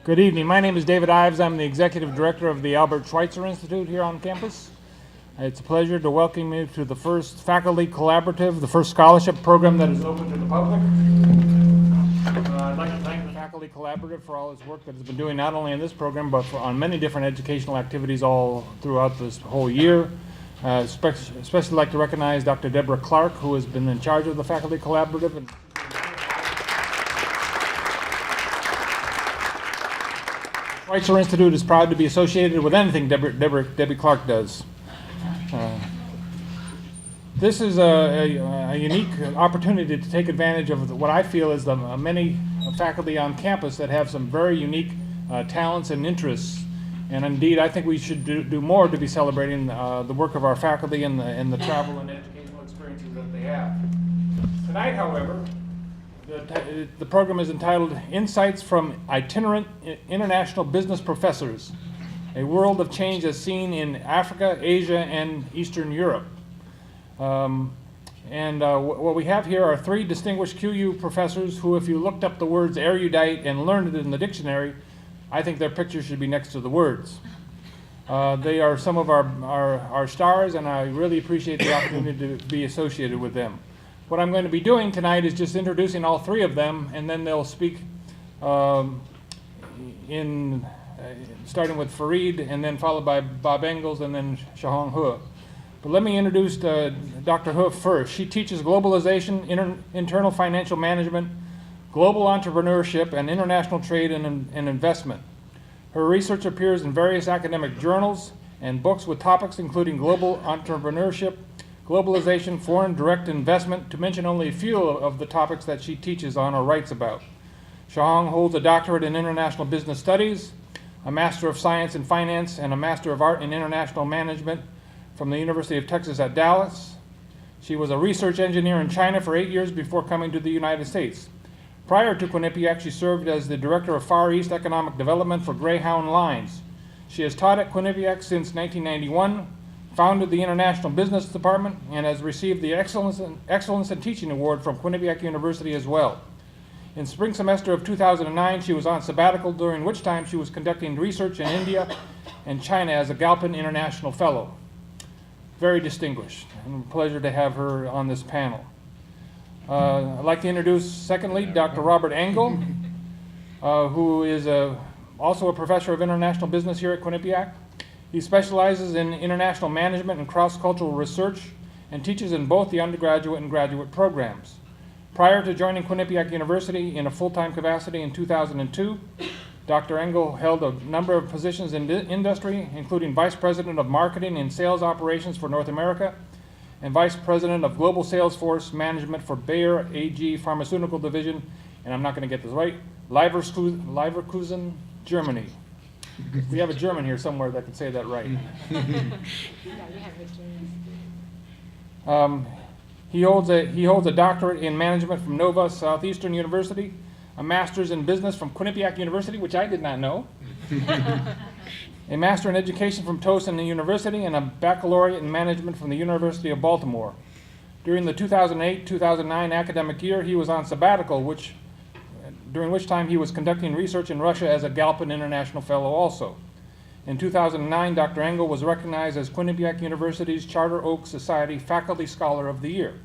Good evening. My name is David Ives. I'm the Executive Director of the Albert Schweitzer Institute here on campus. It's a pleasure to welcome you to the first faculty collaborative, the first scholarship program that is open to the public. I'd like to thank the faculty collaborative for all its work that it's been doing, not only in this program, but on many different educational activities all throughout this whole year. Especially like to recognize Dr. Deborah Clark, who has been in charge of the faculty collaborative. And Schweitzer Institute is proud to be associated with anything Debbie Clark does. This is a unique opportunity to take advantage of what I feel is the many faculty on campus that have some very unique talents and interests. And indeed, I think we should do more to be celebrating the work of our faculty and the travel and educational experiences that they have. Tonight, however, the program is entitled Insights from Itinerant International Business Professors, a World of Change as Seen in Africa, Asia, and Eastern Europe. What we have here are three distinguished QU professors who, if you looked up the words erudite and learned in the dictionary, I think their pictures should be next to the words. They are some of our stars, and I really appreciate the opportunity to be associated with them. What I'm going to be doing tonight is just introducing all three of them, and then they'll speak starting with Farid, and then followed by Bob Engels, and then Xiaohong He. But let me introduce Dr. He first. She teaches globalization, internal financial management, global entrepreneurship, and international trade and investment. Her research appears in various academic journals and books with topics including global entrepreneurship, globalization, foreign direct investment, to mention only a few of the topics that she teaches on or writes about. Xiaohong holds a doctorate in international business studies, a Master of Science in Finance, and a Master of Art in International Management from the University of Texas at Dallas. She was a research engineer in China for 8 years before coming to the United States. Prior to Quinnipiac, she served as the Director of Far East Economic Development for Greyhound Lines. She has taught at Quinnipiac since 1991, founded the International Business Department, and has received the Excellence in Teaching Award from Quinnipiac University as well. In spring semester of 2009, she was on sabbatical, during which time she was conducting research in India and China as a Galpin International Fellow. Very distinguished, and a pleasure to have her on this panel. I'd like to introduce, secondly, Dr. Robert Engle, who is also a professor of international business here at Quinnipiac. He specializes in international management and cross-cultural research and teaches in both the undergraduate and graduate programs. Prior to joining Quinnipiac University in a full-time capacity in 2002, Dr. Engle held a number of positions in industry, including Vice President of Marketing and Sales Operations for North America and Vice President of Global Salesforce Management for Bayer AG Pharmaceutical Division, and I'm not going to get this right, Leverkusen, Germany. We have a German here somewhere that could say that right. He holds a doctorate in management from Nova Southeastern University, a master's in business from Quinnipiac University, which I did not know, a master in education from Towson University, and a baccalaureate in management from the University of Baltimore. During the 2008-2009 academic year, he was on sabbatical, during which time he was conducting research in Russia as a Galpin International Fellow also. In 2009, Dr. Engle was recognized as Quinnipiac University's Charter Oak Society Faculty Scholar of the Year.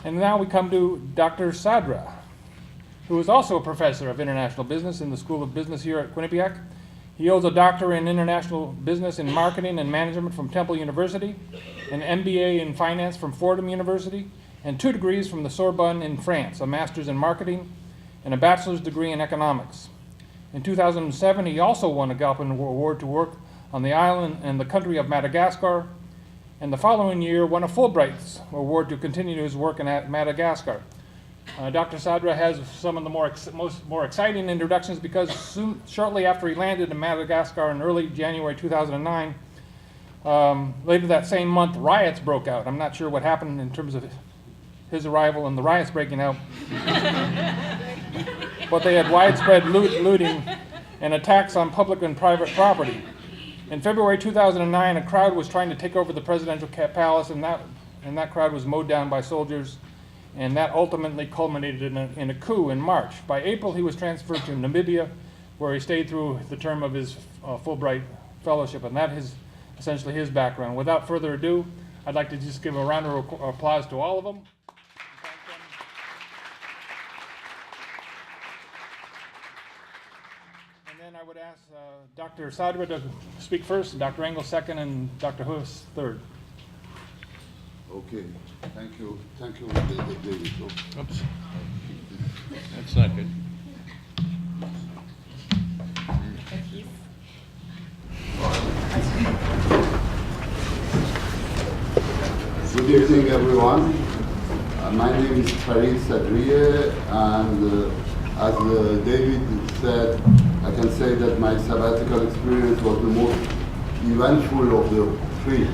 And now we come to Dr. Sadrieh, who is also a professor of international business in the School of Business here at Quinnipiac. He holds a doctorate in international business in marketing and management from Temple University, an MBA in finance from Fordham University, and 2 degrees from the Sorbonne in France, a master's in marketing and a bachelor's degree in economics. In 2007, he also won a Galpin Award to work on the island and the country of Madagascar, and the following year won a Fulbright Award to continue his work in Madagascar. Dr. Sadrieh has some of the more exciting introductions because shortly after he landed in Madagascar in early January 2009, later that same month, riots broke out. I'm not sure what happened in terms of his arrival and the riots breaking out. But they had widespread looting and attacks on public and private property. In February 2009, a crowd was trying to take over the presidential palace, and that crowd was mowed down by soldiers, and that ultimately culminated in a coup in March. By April, he was transferred to Namibia, where he stayed through the term of his Fulbright fellowship, and that is essentially his background. Without further ado, I'd like to just give a round of applause to all of them. And then I would ask Dr. Sadrieh to speak first, Dr. Engle second, and Dr. He third. Okay, thank you, David. Oops. That's not good. Good evening, everyone. My name is Farid Sadrieh, and as David said, I can say that my sabbatical experience was the most eventful of the three.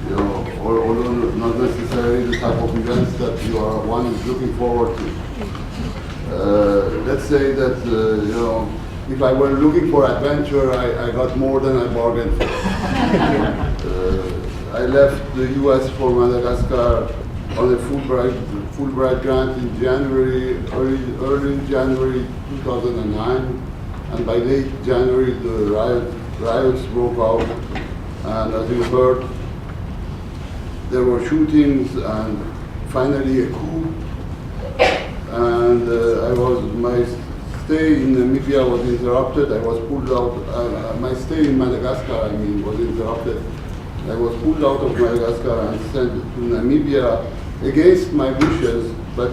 You know, although not necessarily the type of events that one is looking forward to. Let's say that you know, if I were looking for adventure, I got more than I bargained for. I left the U.S. for Madagascar on a Fulbright grant in January, early January 2009, and by late January the riots broke out, and as you heard, there were shootings and finally a coup. And my stay in Namibia was interrupted. I was pulled out. My stay in Madagascar, was interrupted. I was pulled out of Madagascar and sent to Namibia against my wishes, but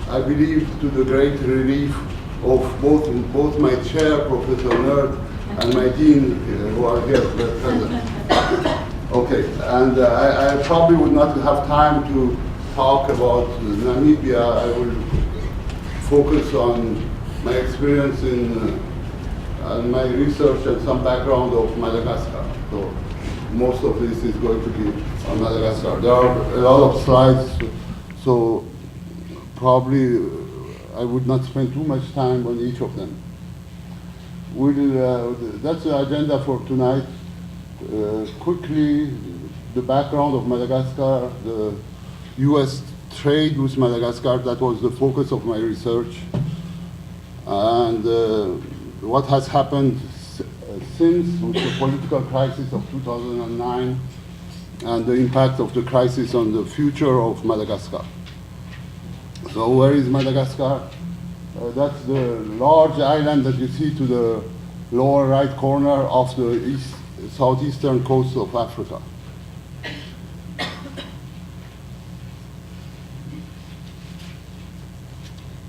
I believe to the great relief of both my chair, Professor Nerd, and my dean, who are here present. Okay, and I probably would not have time to talk about Namibia. I will focus on my experience in my research and some background of Madagascar. So most of this is going to be on Madagascar. There are a lot of slides, so probably I would not spend too much time on each of them. That's the agenda for tonight. Quickly, the background of Madagascar, the U.S. trade with Madagascar, that was the focus of my research, and what has happened since with the political crisis of 2009 and the impact of the crisis on the future of Madagascar. So where is Madagascar? That's the large island that you see to the lower right corner of the southeastern coast of Africa.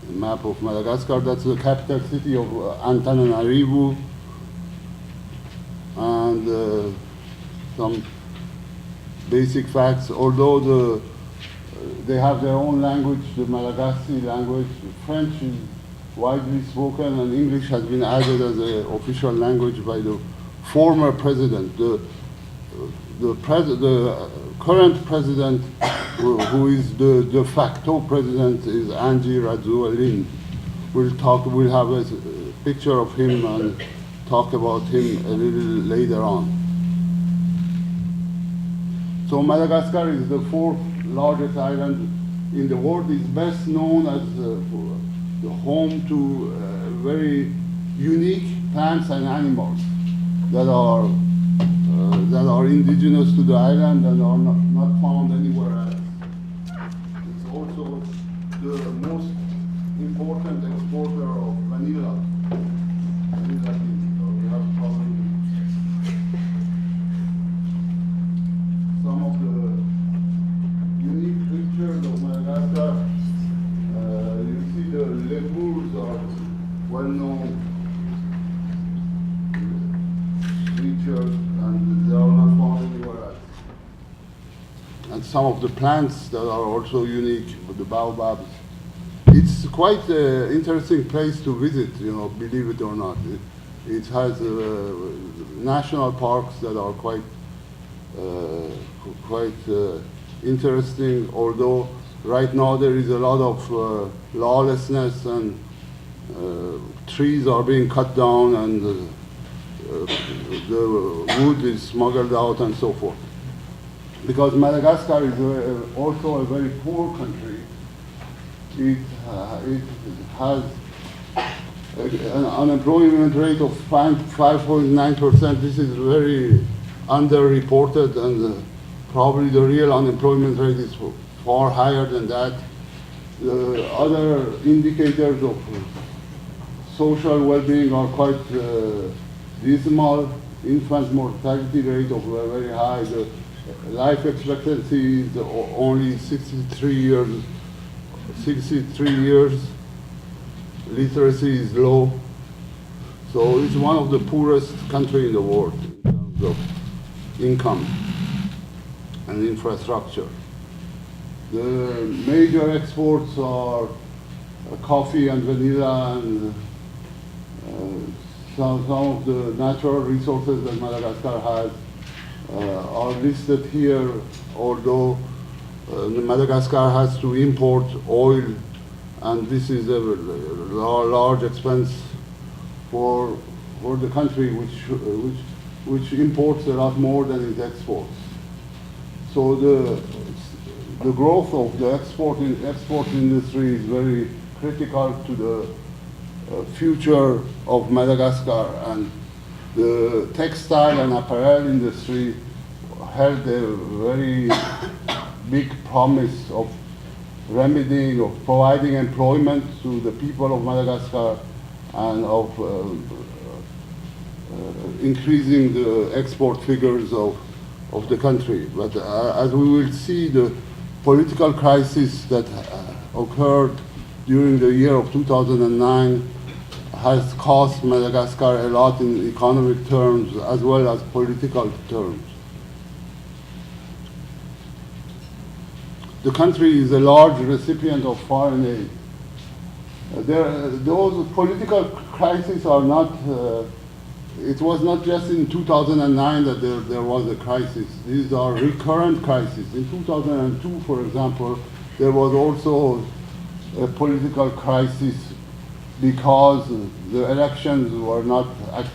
A map of Madagascar, that's the capital city of Antananarivo, and some basic facts. Although they have their own language, the Malagasy language, French is widely spoken, and English has been added as an official language by the former president. The current president, who is the de facto president, is Angie Rajoelina. We'll have a picture of him and talk about him a little later on. So Madagascar is the fourth largest island in the world. It's best known as the home to very unique plants and animals that are indigenous to the island and are not found anywhere else. It's also the most important exporter of vanilla. Vanilla beans. So we have probably some of the unique pictures of Madagascar. You see the lemurs are well-known creatures, and they are not found anywhere else. And some of the plants that are also unique, the baobabs. It's quite an interesting place to visit, believe it or not. It has national parks that are quite interesting, although right now there is a lot of lawlessness and trees are being cut down and the wood is smuggled out and so forth. Because Madagascar is also a very poor country. It has an unemployment rate of 5.9%. This is very underreported, and probably the real unemployment rate is far higher than that. The other indicators of social well-being are quite dismal. Infant mortality rate of very high. The life expectancy is only 63 years. 63 years. Literacy is low. So it's one of the poorest countries in the world in terms of income and infrastructure. The major exports are coffee and vanilla, and some of the natural resources that Madagascar has are listed here, although Madagascar has to import oil, and this is a large expense for the country, which imports a lot more than it exports. So the growth of the export industry is very critical to the future of Madagascar, and the textile and apparel industry held a very big promise of remedying, of providing employment to the people of Madagascar, and of increasing the export figures of the country. But as we will see, the political crisis that occurred during the year of 2009 has cost Madagascar a lot in economic terms as well as political terms. The country is a large recipient of foreign aid. Those political crises are not, it was not just in 2009 that there was a crisis. These are recurrent crises. In 2002, for example, there was also a political crisis because the elections were not,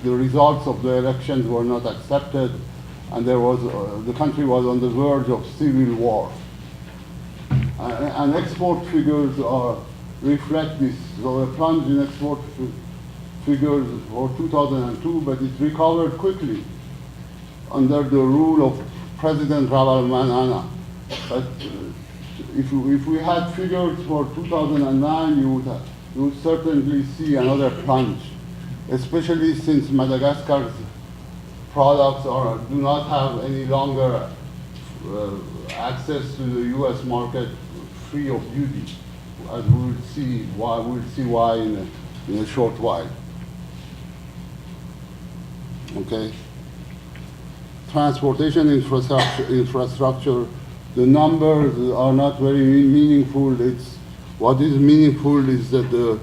the results of the elections were not accepted, and there was, the country was on the verge of civil war. And export figures reflect this. So a plunge in export figures for 2002, but it recovered quickly under the rule of President Ravalomanana. But if we had figures for 2009, you would certainly see another plunge, especially since Madagascar's products do not have any longer access to the U.S. market free of duty, as we will see why. We'll see why in a short while. Okay. Transportation infrastructure. The numbers are not very meaningful. What is meaningful is that the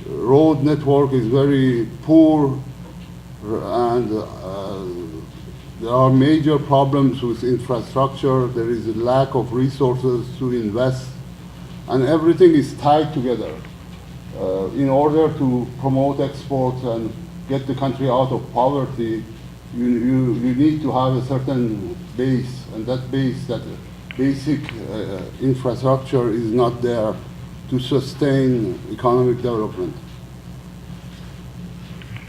road network is very poor, and there are major problems with infrastructure. There is a lack of resources to invest, and everything is tied together. In order to promote exports and get the country out of poverty, you need to have a certain base, and that base, that basic infrastructure is not there to sustain economic development.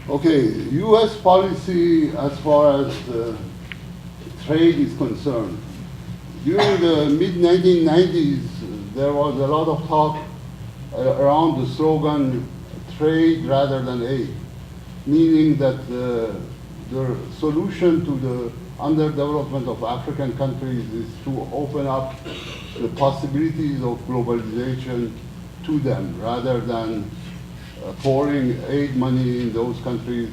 Okay, U.S. policy as far as trade is concerned. During the mid-1990s, there was a lot of talk around the slogan, trade rather than aid, meaning that the solution to the underdevelopment of African countries is to open up the possibilities of globalization to them, rather than pouring aid money in those countries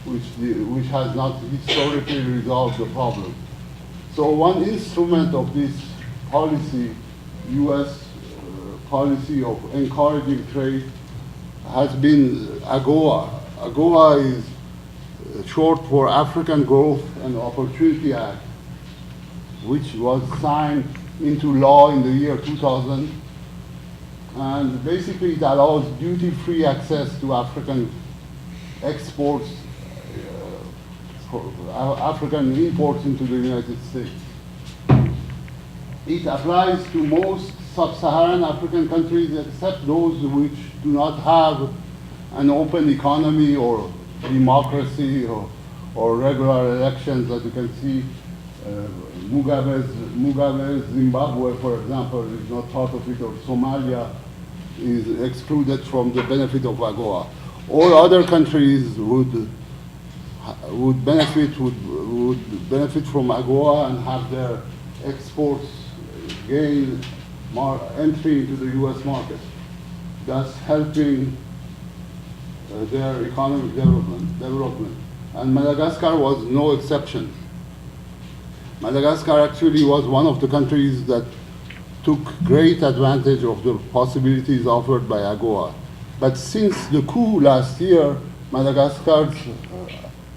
which has not historically resolved the problem. So one instrument of this policy, U.S. policy of encouraging trade, has been AGOA. AGOA is short for African Growth and Opportunity Act, which was signed into law in the year 2000. And basically it allows duty-free access to African exports, African imports into the United States. It applies to most sub-Saharan African countries except those which do not have an open economy or democracy or regular elections that you can see. Mugabe's Zimbabwe, for example, is not part of it, or Somalia is excluded from the benefit of AGOA. All other countries would benefit from AGOA and have their exports gain entry into the U.S. market, thus helping their economic development. And Madagascar was no exception. Madagascar actually was one of the countries that took great advantage of the possibilities offered by AGOA. But since the coup last year, Madagascar's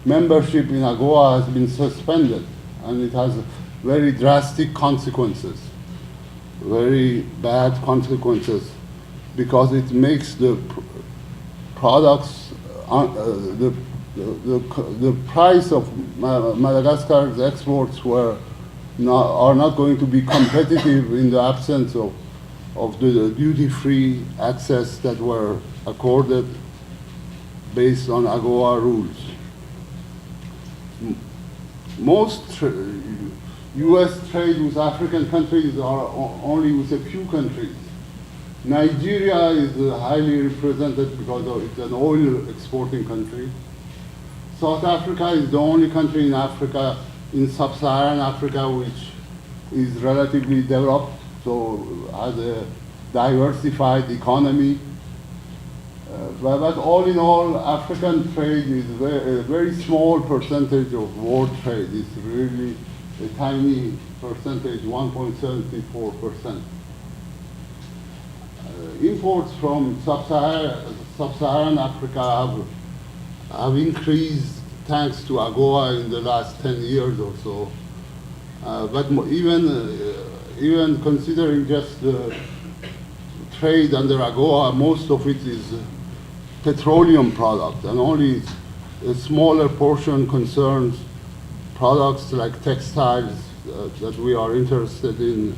membership in AGOA has been suspended, and it has very drastic consequences, very bad consequences, because it makes the products, the price of Madagascar's exports are not going to be competitive in the absence of the duty-free access that were accorded based on AGOA rules. Most U.S. trade with African countries are only with a few countries. Nigeria is highly represented because it's an oil exporting country. South Africa is the only country in Africa, in sub-Saharan Africa, which is relatively developed, so has a diversified economy. But all in all, African trade is a very small percentage of world trade. It's really a tiny percentage, 1.74%. Imports from sub-Saharan Africa have increased thanks to AGOA in the last 10 years or so. But even considering just the trade under AGOA, most of it is petroleum product, and only a smaller portion concerns products like textiles that we are interested in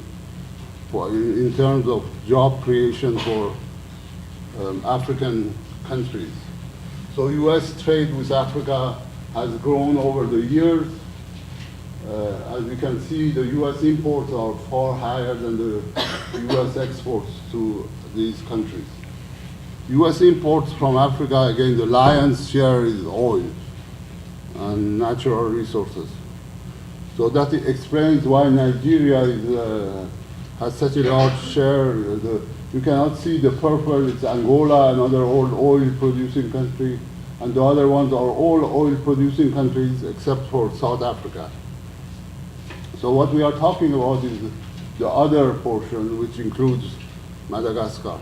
terms of job creation for African countries. So U.S. trade with Africa has grown over the years. As you can see, the U.S. imports are far higher than the U.S. exports to these countries. U.S. imports from Africa, again, the lion's share is oil and natural resources. So that explains why Nigeria has such a large share. You cannot see the purple, it's Angola, another oil-producing country, and the other ones are all oil-producing countries except for South Africa. So what we are talking about is the other portion, which includes Madagascar.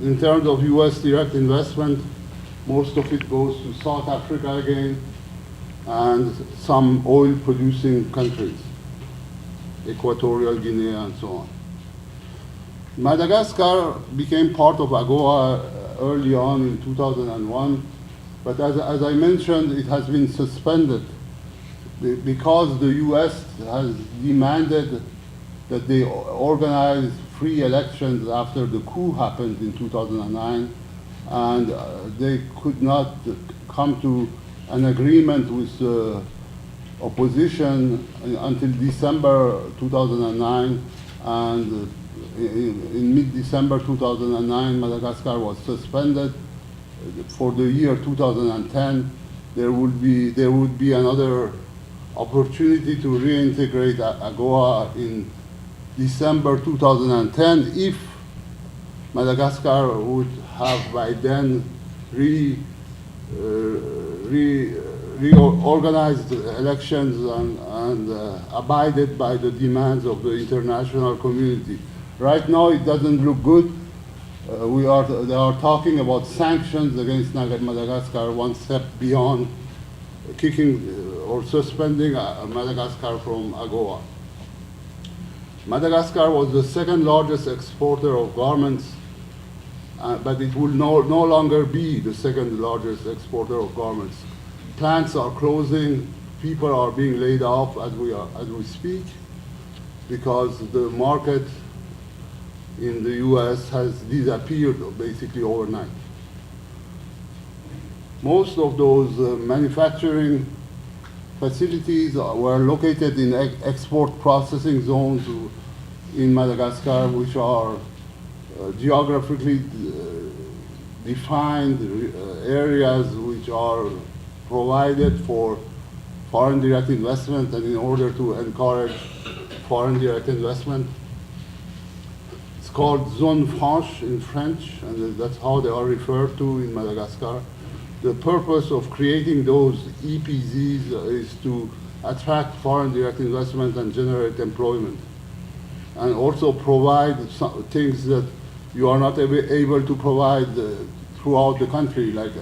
In terms of U.S. direct investment, most of it goes to South Africa again, and some oil-producing countries, Equatorial Guinea and so on. Madagascar became part of AGOA early on in 2001, but as I mentioned, it has been suspended because the U.S. has demanded that they organize free elections after the coup happened in 2009, and they could not come to an agreement with the opposition until December 2009, and in mid-December 2009, Madagascar was suspended. For the year 2010, there would be another opportunity to reintegrate AGOA in December 2010 if Madagascar would have by then reorganized elections and abided by the demands of the international community. Right now, it doesn't look good. They are talking about sanctions against Madagascar, one step beyond kicking or suspending Madagascar from AGOA. Madagascar was the second largest exporter of garments, but it will no longer be the second largest exporter of garments. Plants are closing, people are being laid off as we speak, because the market in the US has disappeared basically overnight. Most of those manufacturing facilities were located in export processing zones in Madagascar, which are geographically defined areas which are provided for foreign direct investment, and in order to encourage foreign direct investment. It's called zone franche in French, and that's how they are referred to in Madagascar. The purpose of creating those EPZs is to attract foreign direct investment and generate employment, and also provide some things that you are not able to provide throughout the country, like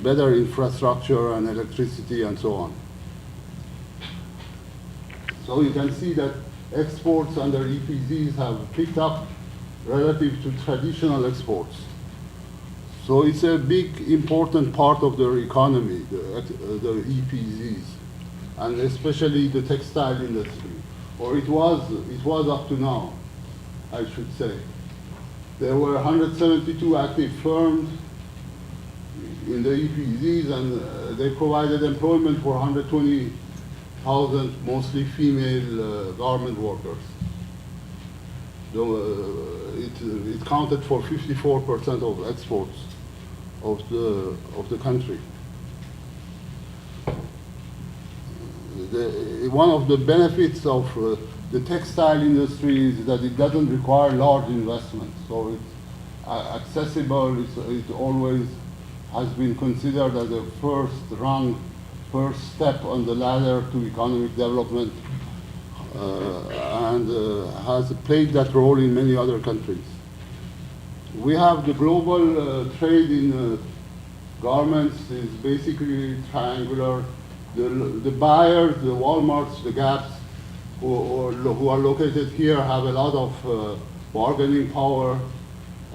better infrastructure and electricity and so on. So you can see that exports under EPZs have picked up relative to traditional exports. So it's a big, important part of their economy, the EPZs, and especially the textile industry, or it was up to now, I should say. There were 172 active firms in the EPZs, and they provided employment for 120,000, mostly female garment workers. It counted for 54% of exports of the country. One of the benefits of the textile industry is that it doesn't require large investments, so it's accessible. It always has been considered as a first step on the ladder to economic development, and has played that role in many other countries. We have the global trade in garments is basically triangular. The buyers, the Walmarts, the Gaps, who are located here, have a lot of bargaining power.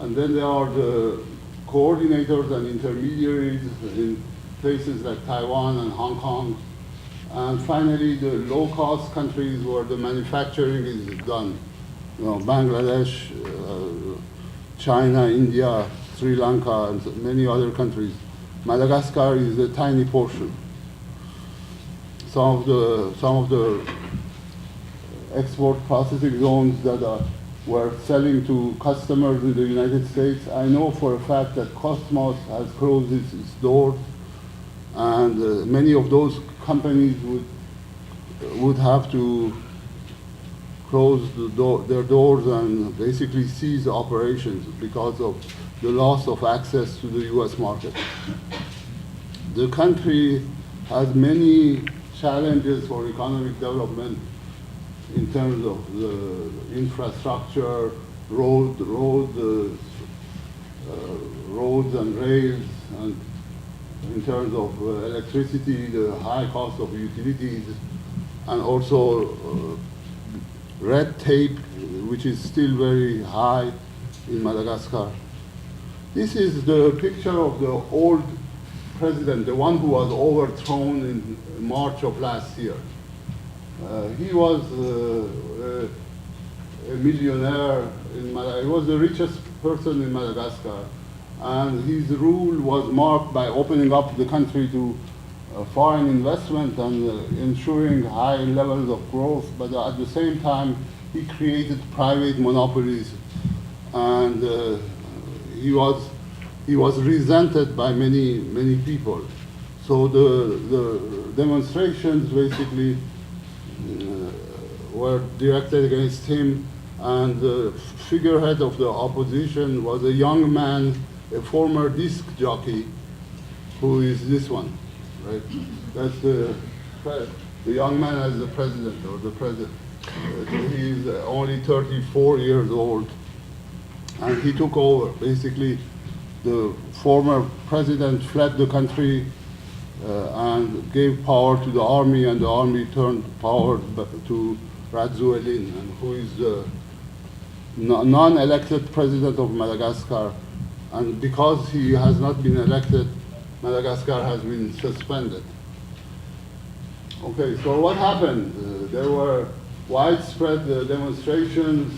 And then there are the coordinators and intermediaries in places like Taiwan and Hong Kong. And finally, the low-cost countries where the manufacturing is done. Bangladesh, China, India, Sri Lanka, and many other countries. Madagascar is a tiny portion. Some of the export processing zones that were selling to customers in the United States, I know for a fact that Cosmos has closed its doors, and many of those companies would have to close their doors and basically cease operations because of the loss of access to the US market. The country has many challenges for economic development in terms of the infrastructure, roads and rails, and in terms of electricity, the high cost of utilities, and also red tape, which is still very high in Madagascar. This is the picture of the old president, the one who was overthrown in March of last year. He was a millionaire in Madagascar. He was the richest person in Madagascar. And his rule was marked by opening up the country to foreign investment and ensuring high levels of growth. But at the same time, he created private monopolies. And he was resented by many people. So the demonstrations basically were directed against him, and the figurehead of the opposition was a young man, a former disc jockey, who is this one, right? That's the young man as the president, or the president. He's only 34 years old, and he took over. Basically, the former president fled the country and gave power to the army, and the army turned power to Radzuelin, who is the non-elected president of Madagascar. And because he has not been elected, Madagascar has been suspended. Okay, so what happened? There were widespread demonstrations.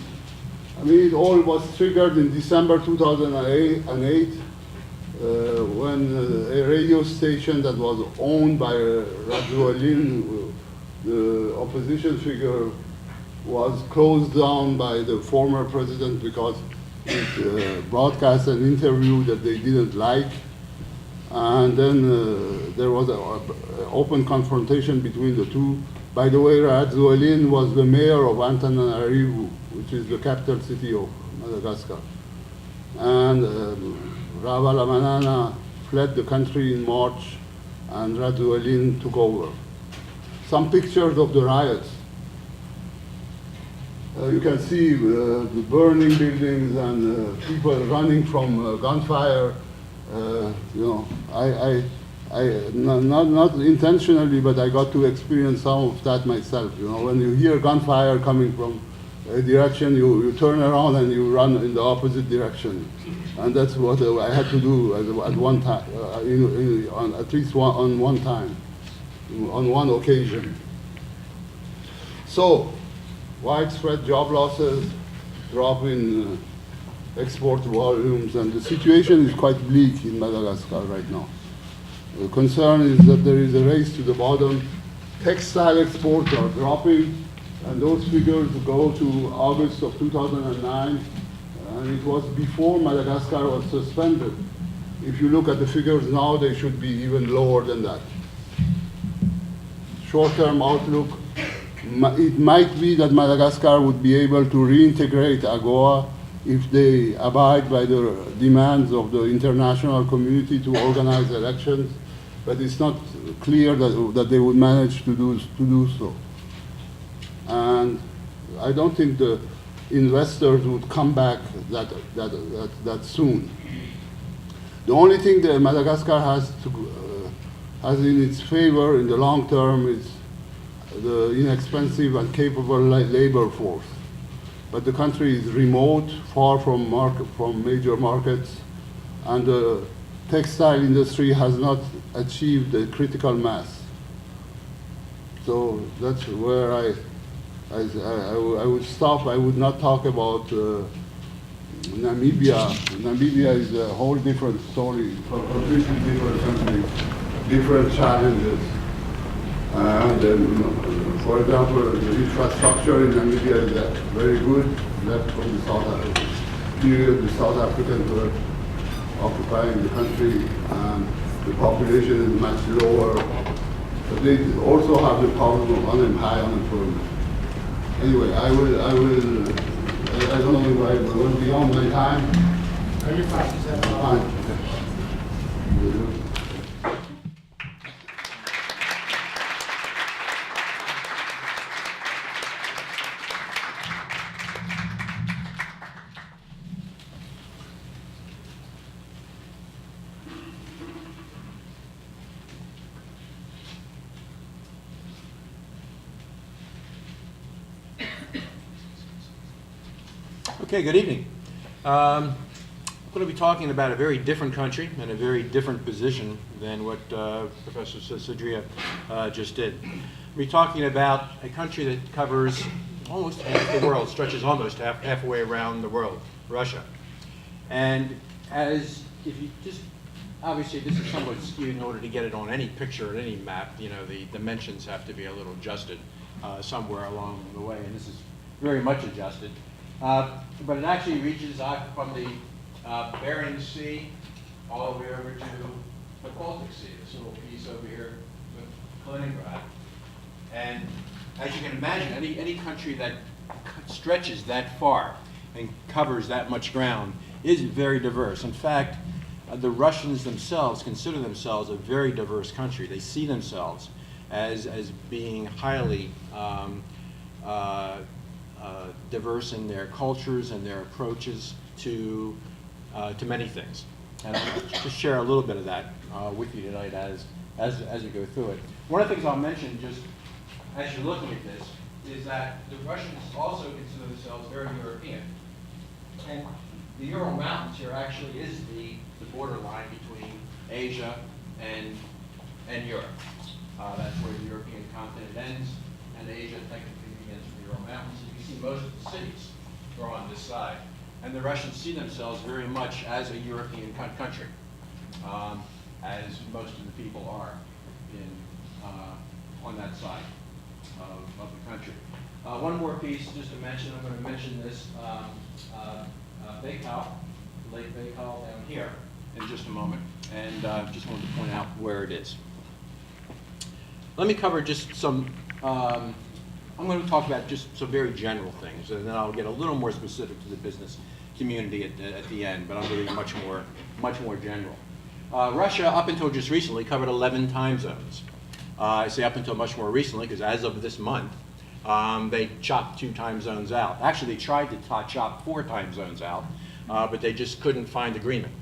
I mean, it all was triggered in December 2008. when a radio station that was owned by Radzualin, the opposition figure, was closed down by the former president because it broadcast an interview that they didn't like. And then there was an open confrontation between the two. By the way, Radzualin was the mayor of Antananarivo, which is the capital city of Madagascar. And Ravalomanana fled the country in March, and Radzualin took over. Some pictures of the riots. You can see the burning buildings and people running from gunfire. You know, not intentionally, but I got to experience some of that myself. You know, when you hear gunfire coming from a direction, you turn around and you run in the opposite direction, and that's what I had to do at one time, at least on one time, on one occasion. So, widespread job losses, drop in export volumes, and the situation is quite bleak in Madagascar right now. The concern is that there is a race to the bottom. Textile exports are dropping, and those figures go to August of 2009, and it was before Madagascar was suspended. If you look at the figures now, they should be even lower than that. Short-term outlook, it might be that Madagascar would be able to reintegrate AGOA if they abide by the demands of the international community to organize elections, but it's not clear that they would manage to do so. And I don't think the investors would come back that soon. The only thing that Madagascar has in its favor in the long term is the inexpensive and capable labor force. But the country is remote, far from major markets, and the textile industry has not achieved a critical mass. So that's where I would stop. I would not talk about Namibia. Namibia is a whole different story, completely different country, different challenges. And for example, the infrastructure in Namibia is very good, left from the South African period. The South Africans were occupying the country, and the population is much lower. But they also have the problem of high unemployment. Anyway, I don't know if I went beyond my time. Are you fine? Is that Fine. Okay. Okay, good evening. I'm going to be talking about a very different country and a very different position than what Professor Sadrieh just did. We're talking about a country that covers almost half the world, stretches almost halfway around the world, Russia. And if you just, obviously this is somewhat skewed in order to get it on any picture or any map, you know, the dimensions have to be a little adjusted somewhere along the way, and this is very much adjusted. But it actually reaches out from the Bering Sea all the way over to the Baltic Sea, this little piece over here with Kaliningrad. And as you can imagine, any country that stretches that far and covers that much ground is very diverse. In fact, the Russians themselves consider themselves a very diverse country. They see themselves as being highly diverse in their cultures and their approaches to many things. And I'll just share a little bit of that with you tonight as we go through it. One of the things I'll mention just as you're looking at this is that the Russians also consider themselves very European. And the Ural Mountains here actually is the borderline between Asia and Europe. That's where the European continent ends, and Asia technically begins with the Ural Mountains. You can see most of the cities are on this side. And the Russians see themselves very much as a European country. as most of the people are on that side of the country. One more piece just to mention, I'm going to mention this Baikal, Lake Baikal down here in just a moment, and just wanted to point out where it is. Let me cover just some, I'm going to talk about just some very general things, and then I'll get a little more specific to the business community at the end, but I'm going to be much more general. Russia, up until just recently, covered 11 time zones. I say up until much more recently, because as of this month, they chopped 2 time zones out. Actually, they tried to chop 4 time zones out, but they just couldn't find agreement.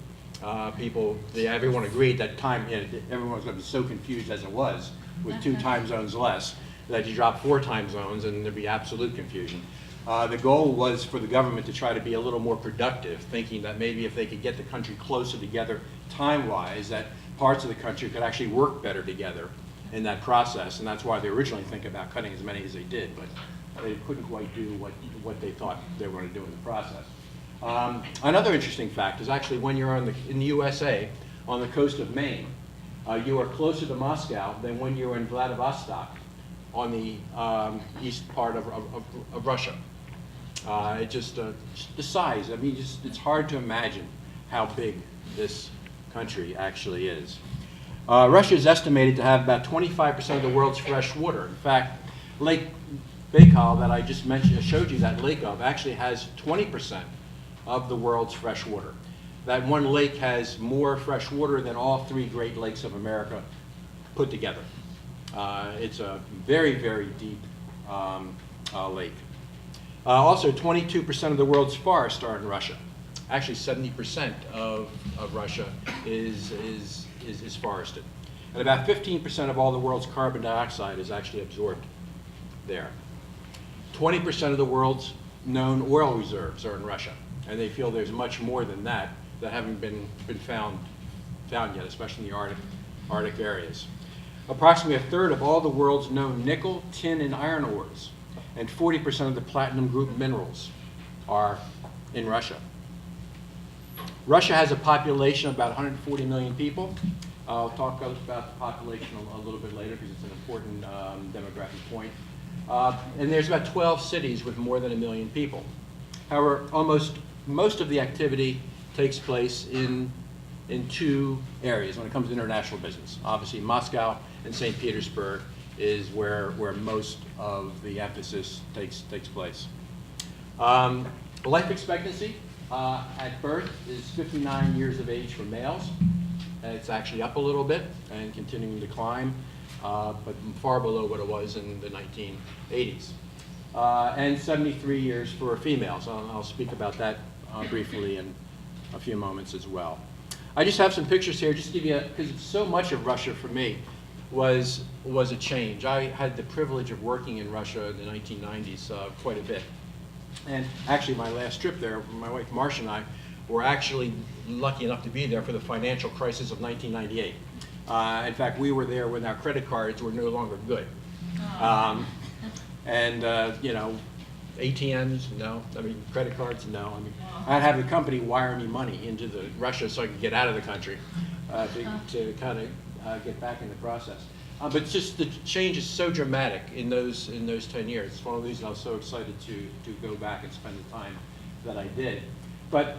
Everyone agreed that everyone was going to be so confused as it was with 2 time zones less, that you drop 4 time zones and there'd be absolute confusion. The goal was for the government to try to be a little more productive, thinking that maybe if they could get the country closer together time-wise, that parts of the country could actually work better together in that process, and that's why they originally think about cutting as many as they did, but they couldn't quite do what they thought they were going to do in the process. Another interesting fact is actually when you're in the USA, on the coast of Maine, you are closer to Moscow than when you're in Vladivostok on the east part of Russia. The size, I mean, it's hard to imagine how big this country actually is. Russia is estimated to have about 25% of the world's fresh water. In fact, Lake Baikal that I just mentioned, showed you that lake of, actually has 20% of the world's fresh water. That one lake has more fresh water than all 3 Great Lakes of America put together. It's a very, very deep lake. Also, 22% of the world's forests are in Russia. Actually, 70% of Russia is forested. And about 15% of all the world's carbon dioxide is actually absorbed there. 20% of the world's known oil reserves are in Russia. And they feel there's much more than that haven't been found yet, especially in the Arctic areas. Approximately 1/3 of all the world's known nickel, tin, and iron ores, and 40% of the platinum group minerals are in Russia. Russia has a population of about 140 million people. I'll talk about the population a little bit later because it's an important demographic point. And there's about 12 cities with more than 1 million people. However, most of the activity takes place in 2 areas when it comes to international business. Obviously, Moscow and St. Petersburg is where most of the emphasis takes place. Life expectancy at birth is 59 years of age for males. It's actually up a little bit and continuing to climb, but far below what it was in the 1980s. And 73 years for females. I'll speak about that briefly in a few moments as well. I just have some pictures here just to give you, because so much of Russia for me was a change. I had the privilege of working in Russia in the 1990s quite a bit. And actually my last trip there, my wife Marcia and I were actually lucky enough to be there for the financial crisis of 1998. In fact, we were there when our credit cards were no longer good. You know, ATMs, no. I mean, credit cards, no. I mean, I'd have the company wire me money into Russia so I could get out of the country to kind of get back in the process. But just the change is so dramatic in those 10 years. It's one of the reasons I was so excited to go back and spend the time that I did. But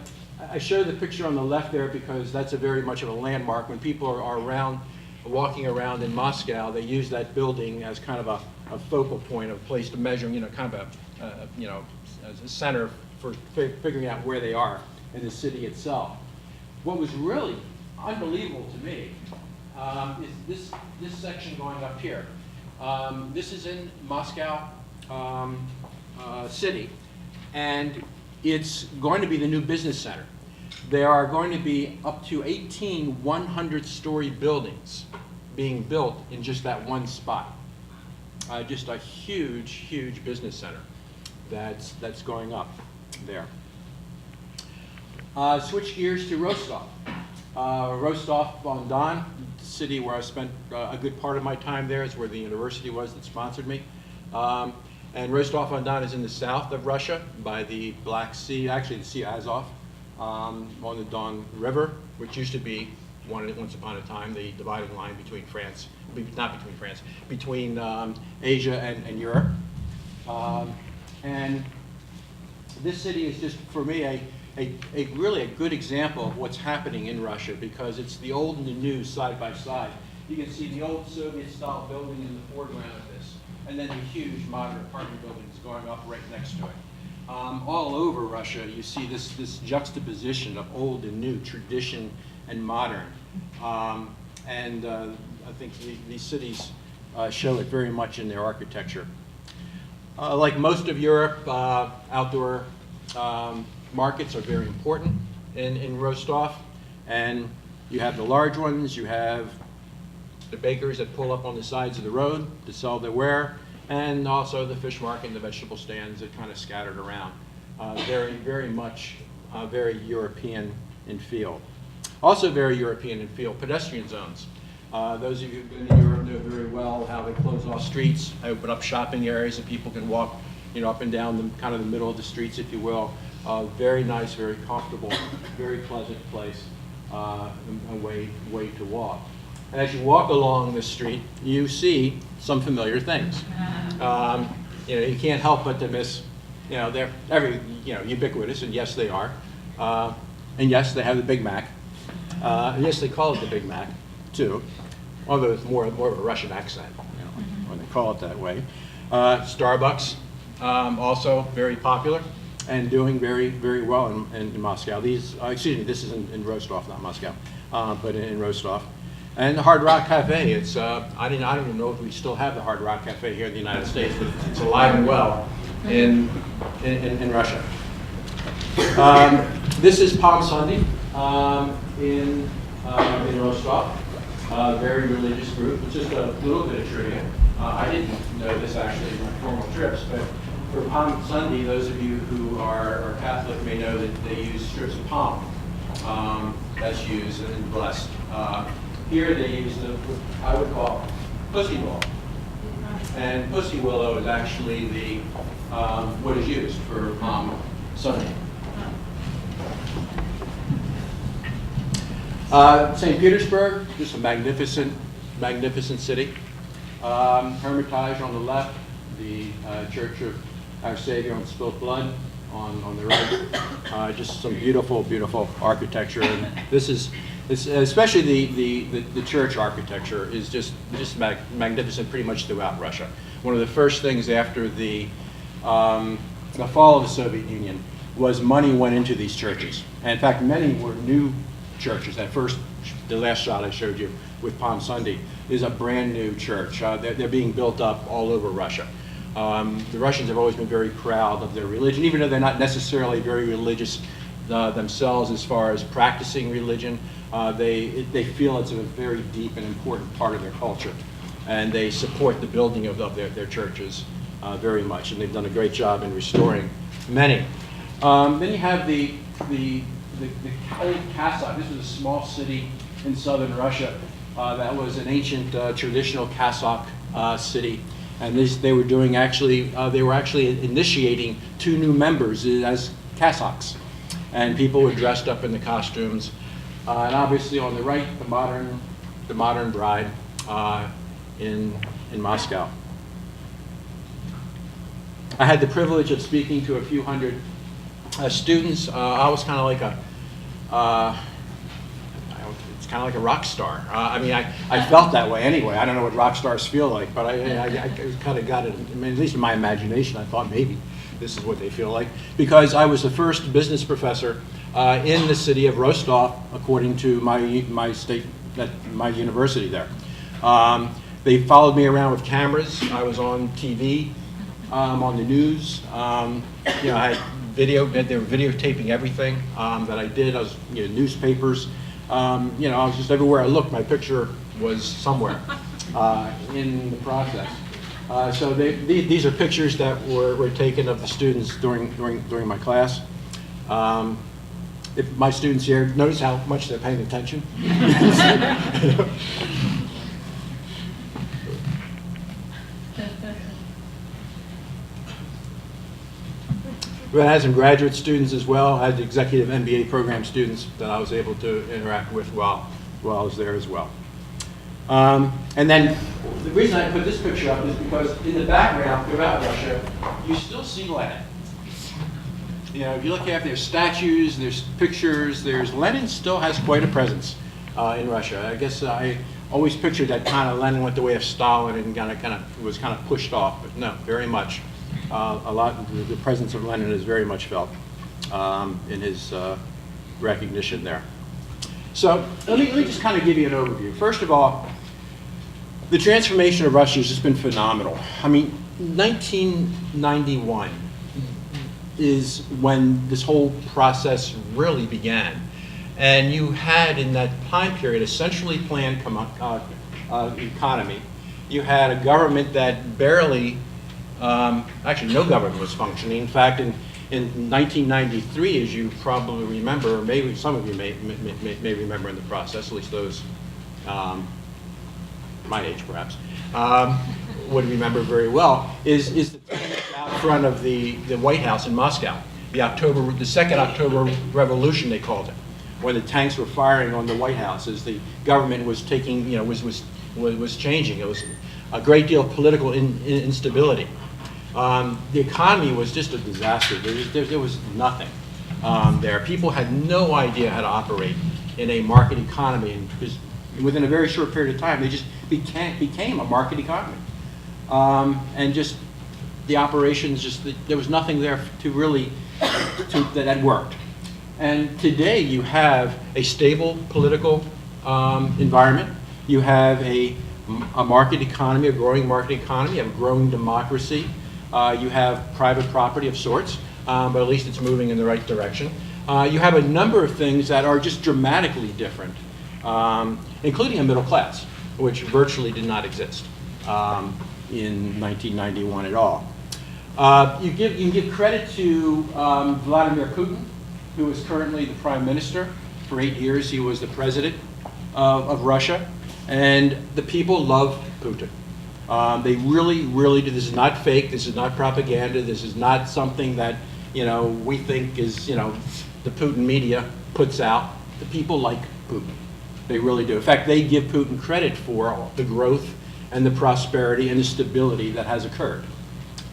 I show the picture on the left there because that's a very much of a landmark. When people are walking around in Moscow, they use that building as kind of a focal point, a place to measure, you know, kind of as a center for figuring out where they are in the city itself. What was really unbelievable to me is this section going up here. This is in Moscow city, and it's going to be the new business center. There are going to be up to 18 100-story buildings being built in just that one spot. Just a huge, huge business center that's going up there. Switch gears to Rostov. Rostov-on-Don, the city where I spent a good part of my time there, is where the university was that sponsored me. And Rostov-on-Don is in the south of Russia by the Black Sea, actually the Sea Azov, on the Don River, which used to be once upon a time, the dividing line between France, not between France, between Asia and Europe. And this city is just, for me, a really a good example of what's happening in Russia, because it's the old and the new side by side. You can see the old Soviet-style building in the foreground of this, and then the huge modern apartment buildings going up right next to it. All over Russia, you see this juxtaposition of old and new, tradition and modern. And I think these cities show it very much in their architecture. Like most of Europe, outdoor markets are very important in Rostov. And you have the large ones, you have the bakers that pull up on the sides of the road to sell their ware, and also the fish market and the vegetable stands that kind of scattered around. Very much very European in feel. Also very European in feel, pedestrian zones. Those of you who've been to Europe know very well how they close off streets, open up shopping areas that people can walk, up and down the kind of the middle of the streets, if you will. Very nice, very comfortable, very pleasant place, a way to walk. And as you walk along the street, you see some familiar things. You can't help but to miss, they're ubiquitous, and yes, they are. And yes, they have the Big Mac. And yes, they call it the Big Mac, too, although it's more of a Russian accent, when they call it that way. Starbucks, also very popular and doing very well in Moscow. This is in Rostov, not Moscow, but in Rostov. And the Hard Rock Cafe, it's, I don't even know if we still have the Hard Rock Cafe here in the United States, but it's alive and well in Russia. This is Palm Sunday in Rostov, very religious group. It's just a little bit of trivia. I didn't know this actually in my formal trips, but for Palm Sunday, those of you who are Catholic may know that they use strips of palm that's used and blessed. Here they use what I would call pussy willow. And pussy willow is actually the what is used for Palm Sunday. St. Petersburg, just a magnificent city. Hermitage on the left, the Church of Our Savior on Spilt Blood on the right. Just some beautiful architecture. And this is especially the church architecture is just magnificent pretty much throughout Russia. One of the first things after the fall of the Soviet Union was money went into these churches. And in fact, many were new churches. The last shot I showed you with Palm Sunday is a brand new church. They're being built up all over Russia. The Russians have always been very proud of their religion, even though they're not necessarily very religious themselves as far as practicing religion. They feel it's a very deep and important part of their culture, and they support the building of their churches very much, and they've done a great job in restoring many. Then you have the old Kazakh. This was a small city in southern Russia that was an ancient traditional Kazakh city, and they were actually initiating 2 new members as Kazakhs, and people were dressed up in the costumes. And obviously on the right, the modern bride in Moscow. I had the privilege of speaking to a few hundred students. I was kind of like it's kind of like a rock star. I felt that way anyway. I don't know what rock stars feel like, but I kind of got it. At least in my imagination, I thought maybe this is what they feel like, because I was the first business professor in the city of Rostov, according to my university there. They followed me around with cameras. I was on TV, on the news. I had video. They were videotaping everything that I did. I was newspapers. I was just everywhere I looked. My picture was somewhere in the process. So these are pictures that were taken of the students during my class. If my students here, notice how much they're paying attention. We had some graduate students as well. I had executive MBA program students that I was able to interact with while well, is there as well. And then the reason I put this picture up is because in the background throughout Russia, you still see Lenin. You know, if you look at there's statues, there's pictures, Lenin still has quite a presence in Russia. I guess I always pictured that kind of Lenin went the way of Stalin and was kind of pushed off, but no, very much. The presence of Lenin is very much felt in his recognition there. So let me just kind of give you an overview. First of all, the transformation of Russia has just been phenomenal. I mean, 1991 is when this whole process really began. And you had, in that time period, a centrally planned economy. You had a government that barely, actually no government was functioning. In fact, in 1993, as you probably remember, or maybe some of you may remember in the process, at least those my age perhaps, would remember very well, is the out front of the White House in Moscow, the second October Revolution, they called it, when the tanks were firing on the White House as the government was taking, was changing. It was a great deal of political instability. The economy was just a disaster. There was nothing there. People had no idea how to operate in a market economy, and because within a very short period of time, they just became a market economy. And just the operations, there was nothing there to really that worked. And today you have a stable political environment. You have a market economy, a growing market economy. You have a growing democracy. You have private property of sorts, but at least it's moving in the right direction. You have a number of things that are just dramatically different, including a middle class, which virtually did not exist in 1991 at all. You can give credit to Vladimir Putin, who is currently the prime minister. For 8 years, he was the president of Russia, and the people love Putin. They really, really do. This is not fake. This is not propaganda. This is not something that we think is the Putin media puts out. The people like Putin. They really do. In fact, they give Putin credit for the growth and the prosperity and the stability that has occurred.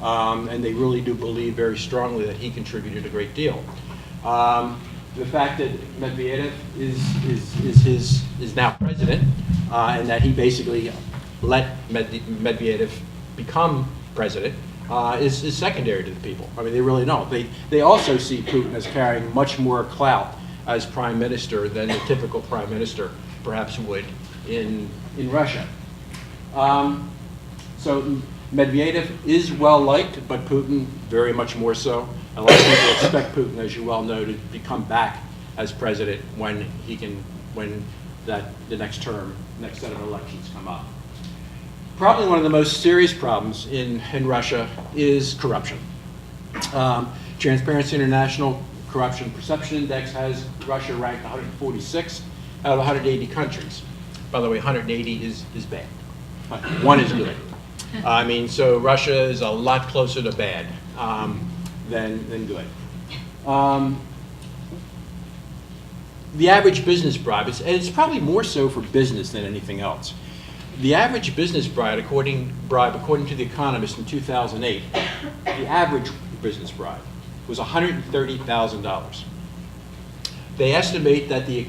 And they really do believe very strongly that he contributed a great deal. The fact that Medvedev is now president, and that he basically let Medvedev become president, is secondary to the people. I mean, they really don't. They also see Putin as carrying much more clout as prime minister than the typical prime minister perhaps would in Russia. So Medvedev is well liked, but Putin very much more so. A lot of people expect Putin, as you well know, to come back as president when the next set of elections come up. Probably one of the most serious problems in Russia is corruption. Transparency International Corruption Perception Index has Russia ranked 146 out of 180 countries. By the way, 180 is bad. One is good. I mean, so Russia is a lot closer to bad than good. The average business bribe, and it's probably more so for business than anything else. The average business bribe, according to The Economist in 2008, the average business bribe was $130,000. They estimate that the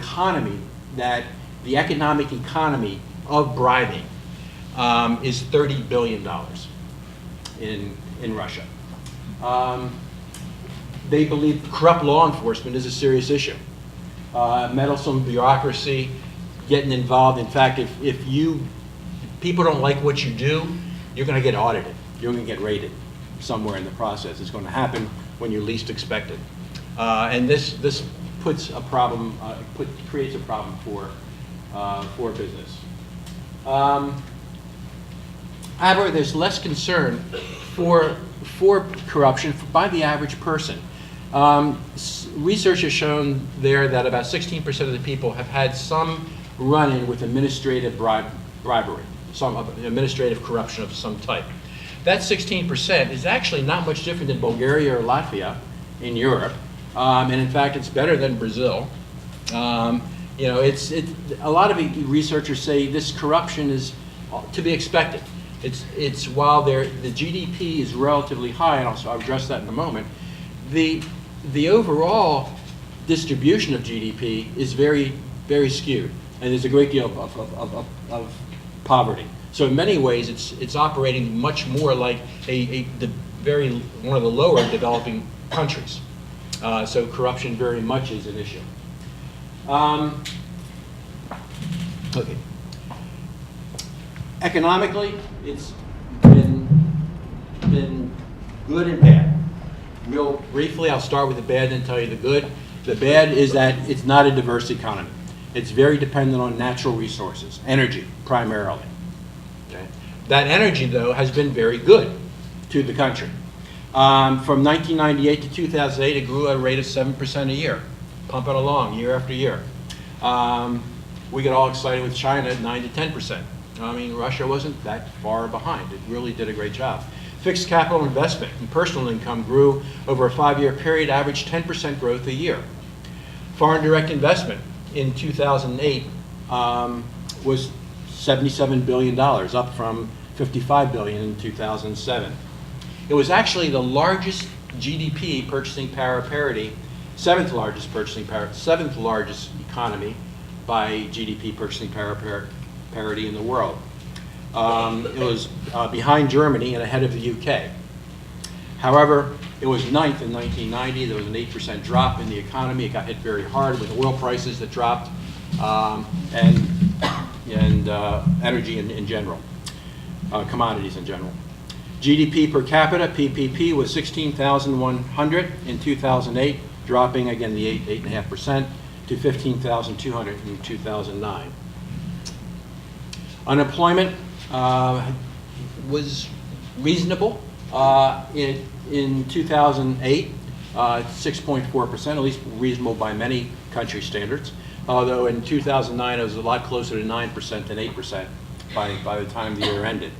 economic economy of bribing is $30 billion in Russia. They believe corrupt law enforcement is a serious issue. Meddlesome bureaucracy, getting involved. In fact, if people don't like what you do, you're going to get audited. You're going to get raided somewhere in the process. It's going to happen when you least expect it. And this puts a problem, creates a problem for business. However, there's less concern for corruption by the average person. Research has shown there that about 16% of the people have had some run-in with administrative bribery, some administrative corruption of some type. That 16% is actually not much different than Bulgaria or Latvia in Europe, and in fact it's better than Brazil. You know, a lot of researchers say this corruption is to be expected. It's while the GDP is relatively high, and I'll address that in a moment, the overall distribution of GDP is very, very skewed, and there's a great deal of poverty. So in many ways, it's operating much more like one of the lower developing countries. So corruption very much is an issue. Okay. Economically, it's been good and bad. Real briefly, I'll start with the bad and tell you the good. The bad is that it's not a diverse economy. It's very dependent on natural resources, energy primarily. Okay? That energy, though, has been very good to the country. From 1998 to 2008, it grew at a rate of 7% a year, pumping along year after year. We get all excited with China at 9 to 10%. I mean, Russia wasn't that far behind. It really did a great job. Fixed capital investment and personal income grew over a 5-year period, averaged 10% growth a year. Foreign direct investment in 2008 was $77 billion, up from $55 billion in 2007. It was actually the largest GDP purchasing power parity, seventh largest economy by GDP purchasing power parity in the world. It was behind Germany and ahead of the UK. However, it was ninth in 1990. There was an 8% drop in the economy. It got hit very hard with oil prices that dropped and energy in general, commodities in general. GDP per capita, PPP, was 16,100 in 2008, dropping again the 8.5% to 15,200 in 2009. Unemployment was reasonable in 2008, 6.4%, at least reasonable by many country standards. Although in 2009 it was a lot closer to 9% than 8% by the time the year ended.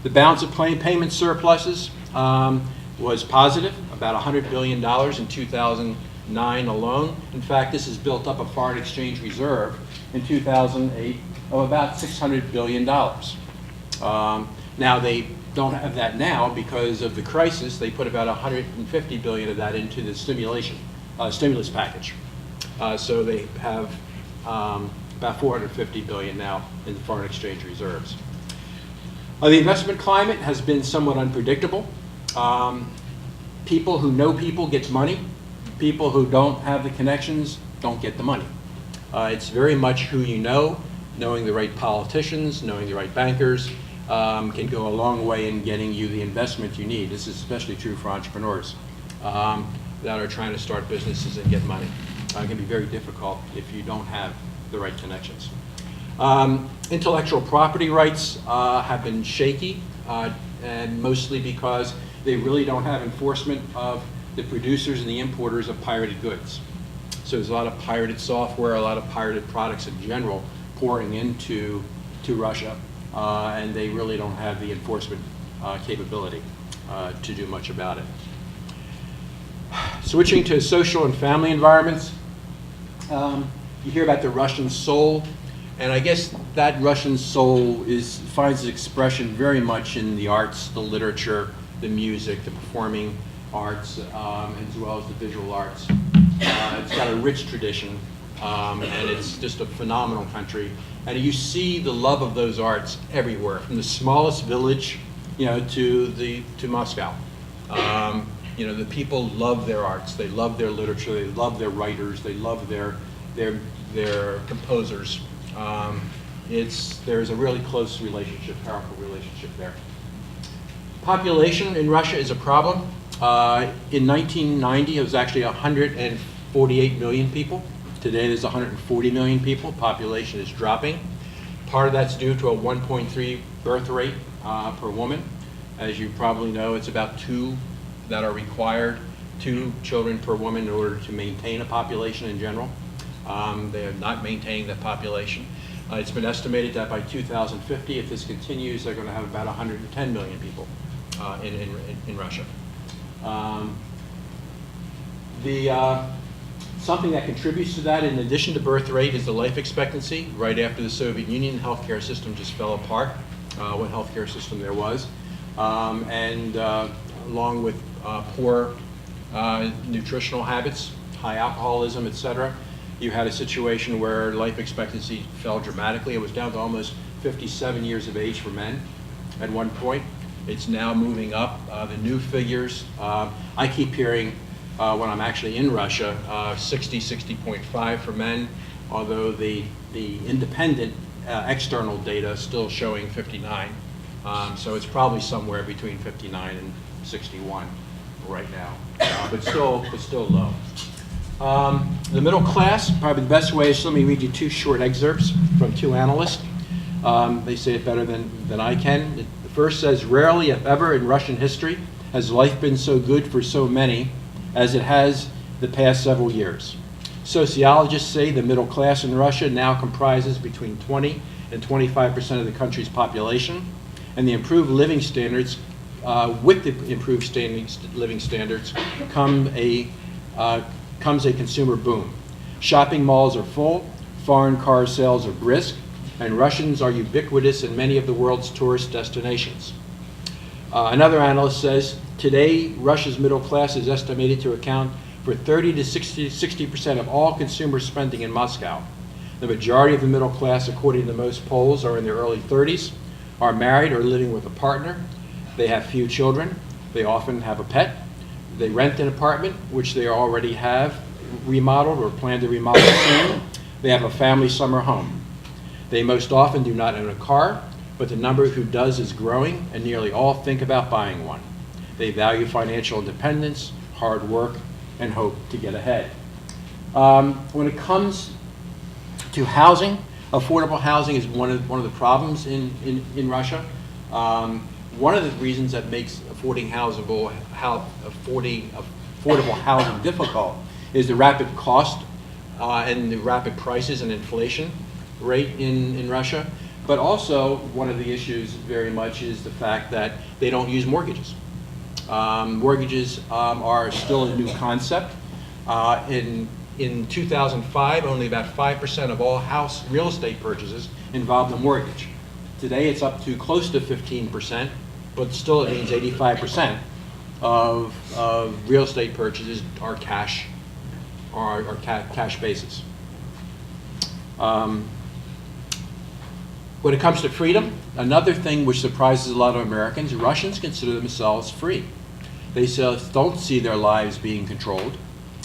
The balance of payment surpluses was positive, about $100 billion in 2009 alone. In fact, this has built up a foreign exchange reserve in 2008 of about $600 billion. Now they don't have that now because of the crisis. They put about $150 billion of that into the stimulus package. So they have about $450 billion now in foreign exchange reserves. The investment climate has been somewhat unpredictable. People who know people get money. People who don't have the connections don't get the money. It's very much who you know. Knowing the right politicians, knowing the right bankers can go a long way in getting you the investment you need. This is especially true for entrepreneurs that are trying to start businesses and get money. It can be very difficult if you don't have the right connections. Intellectual property rights have been shaky, and mostly because they really don't have enforcement of the producers and the importers of pirated goods. So there's a lot of pirated software, a lot of pirated products in general pouring into Russia, and they really don't have the enforcement capability to do much about it. Switching to social and family environments, you hear about the Russian soul, and I guess that Russian soul finds its expression very much in the arts, the literature, the music, the performing arts, as well as the visual arts. It's got a rich tradition, and it's just a phenomenal country. And you see the love of those arts everywhere, from the smallest village, to Moscow. The people love their arts. They love their literature. They love their writers. They love their composers. There's a really close relationship, powerful relationship there. Population in Russia is a problem. In 1990, it was actually 148 million people. Today, there's 140 million people. Population is dropping. Part of that's due to a 1.3 birth rate per woman. As you probably know, it's about 2 that are required, 2 children per woman in order to maintain a population in general. They are not maintaining that population. It's been estimated that by 2050, if this continues, they're going to have about 110 million people in Russia. Something that contributes to that, in addition to birth rate, is the life expectancy. Right after the Soviet Union, the healthcare system just fell apart, what healthcare system there was. Along with poor nutritional habits, high alcoholism, etc., you had a situation where life expectancy fell dramatically. It was down to almost 57 years of age for men at one point. It's now moving up. The new figures, I keep hearing when I'm actually in Russia, 60, 60.5 for men, although the independent external data is still showing 59. So it's probably somewhere between 59 and 61 right now, but still low. The middle class, probably the best way is, let me read you two short excerpts from two analysts. They say it better than I can. The first says, "Rarely, if ever, in Russian history has life been so good for so many as it has the past several years. Sociologists say the middle class in Russia now comprises between 20 and 25% of the country's population, and the improved living standards, with the improved living standards comes a consumer boom. Shopping malls are full, foreign car sales are brisk, and Russians are ubiquitous in many of the world's tourist destinations." Another analyst says, "Today, Russia's middle class is estimated to account for 30 to 60% of all consumer spending in Moscow. The majority of the middle class, according to most polls, are in their early 30s, are married or living with a partner. They have few children. They often have a pet. They rent an apartment, which they already have remodeled or plan to remodel soon. They have a family summer home. They most often do not own a car, but the number who does is growing, and nearly all think about buying one. They value financial independence, hard work, and hope to get ahead." When it comes to housing, affordable housing is one of the problems in Russia. One of the reasons that makes affordable housing difficult is the rapid cost and the rapid prices and inflation rate in Russia. But also, one of the issues very much is the fact that they don't use mortgages. Mortgages are still a new concept. In 2005, only about 5% of all house real estate purchases involved a mortgage. Today, it's up to close to 15%, but still it means 85% of real estate purchases are cash basis. When it comes to freedom, another thing which surprises a lot of Americans, Russians consider themselves free. They don't see their lives being controlled.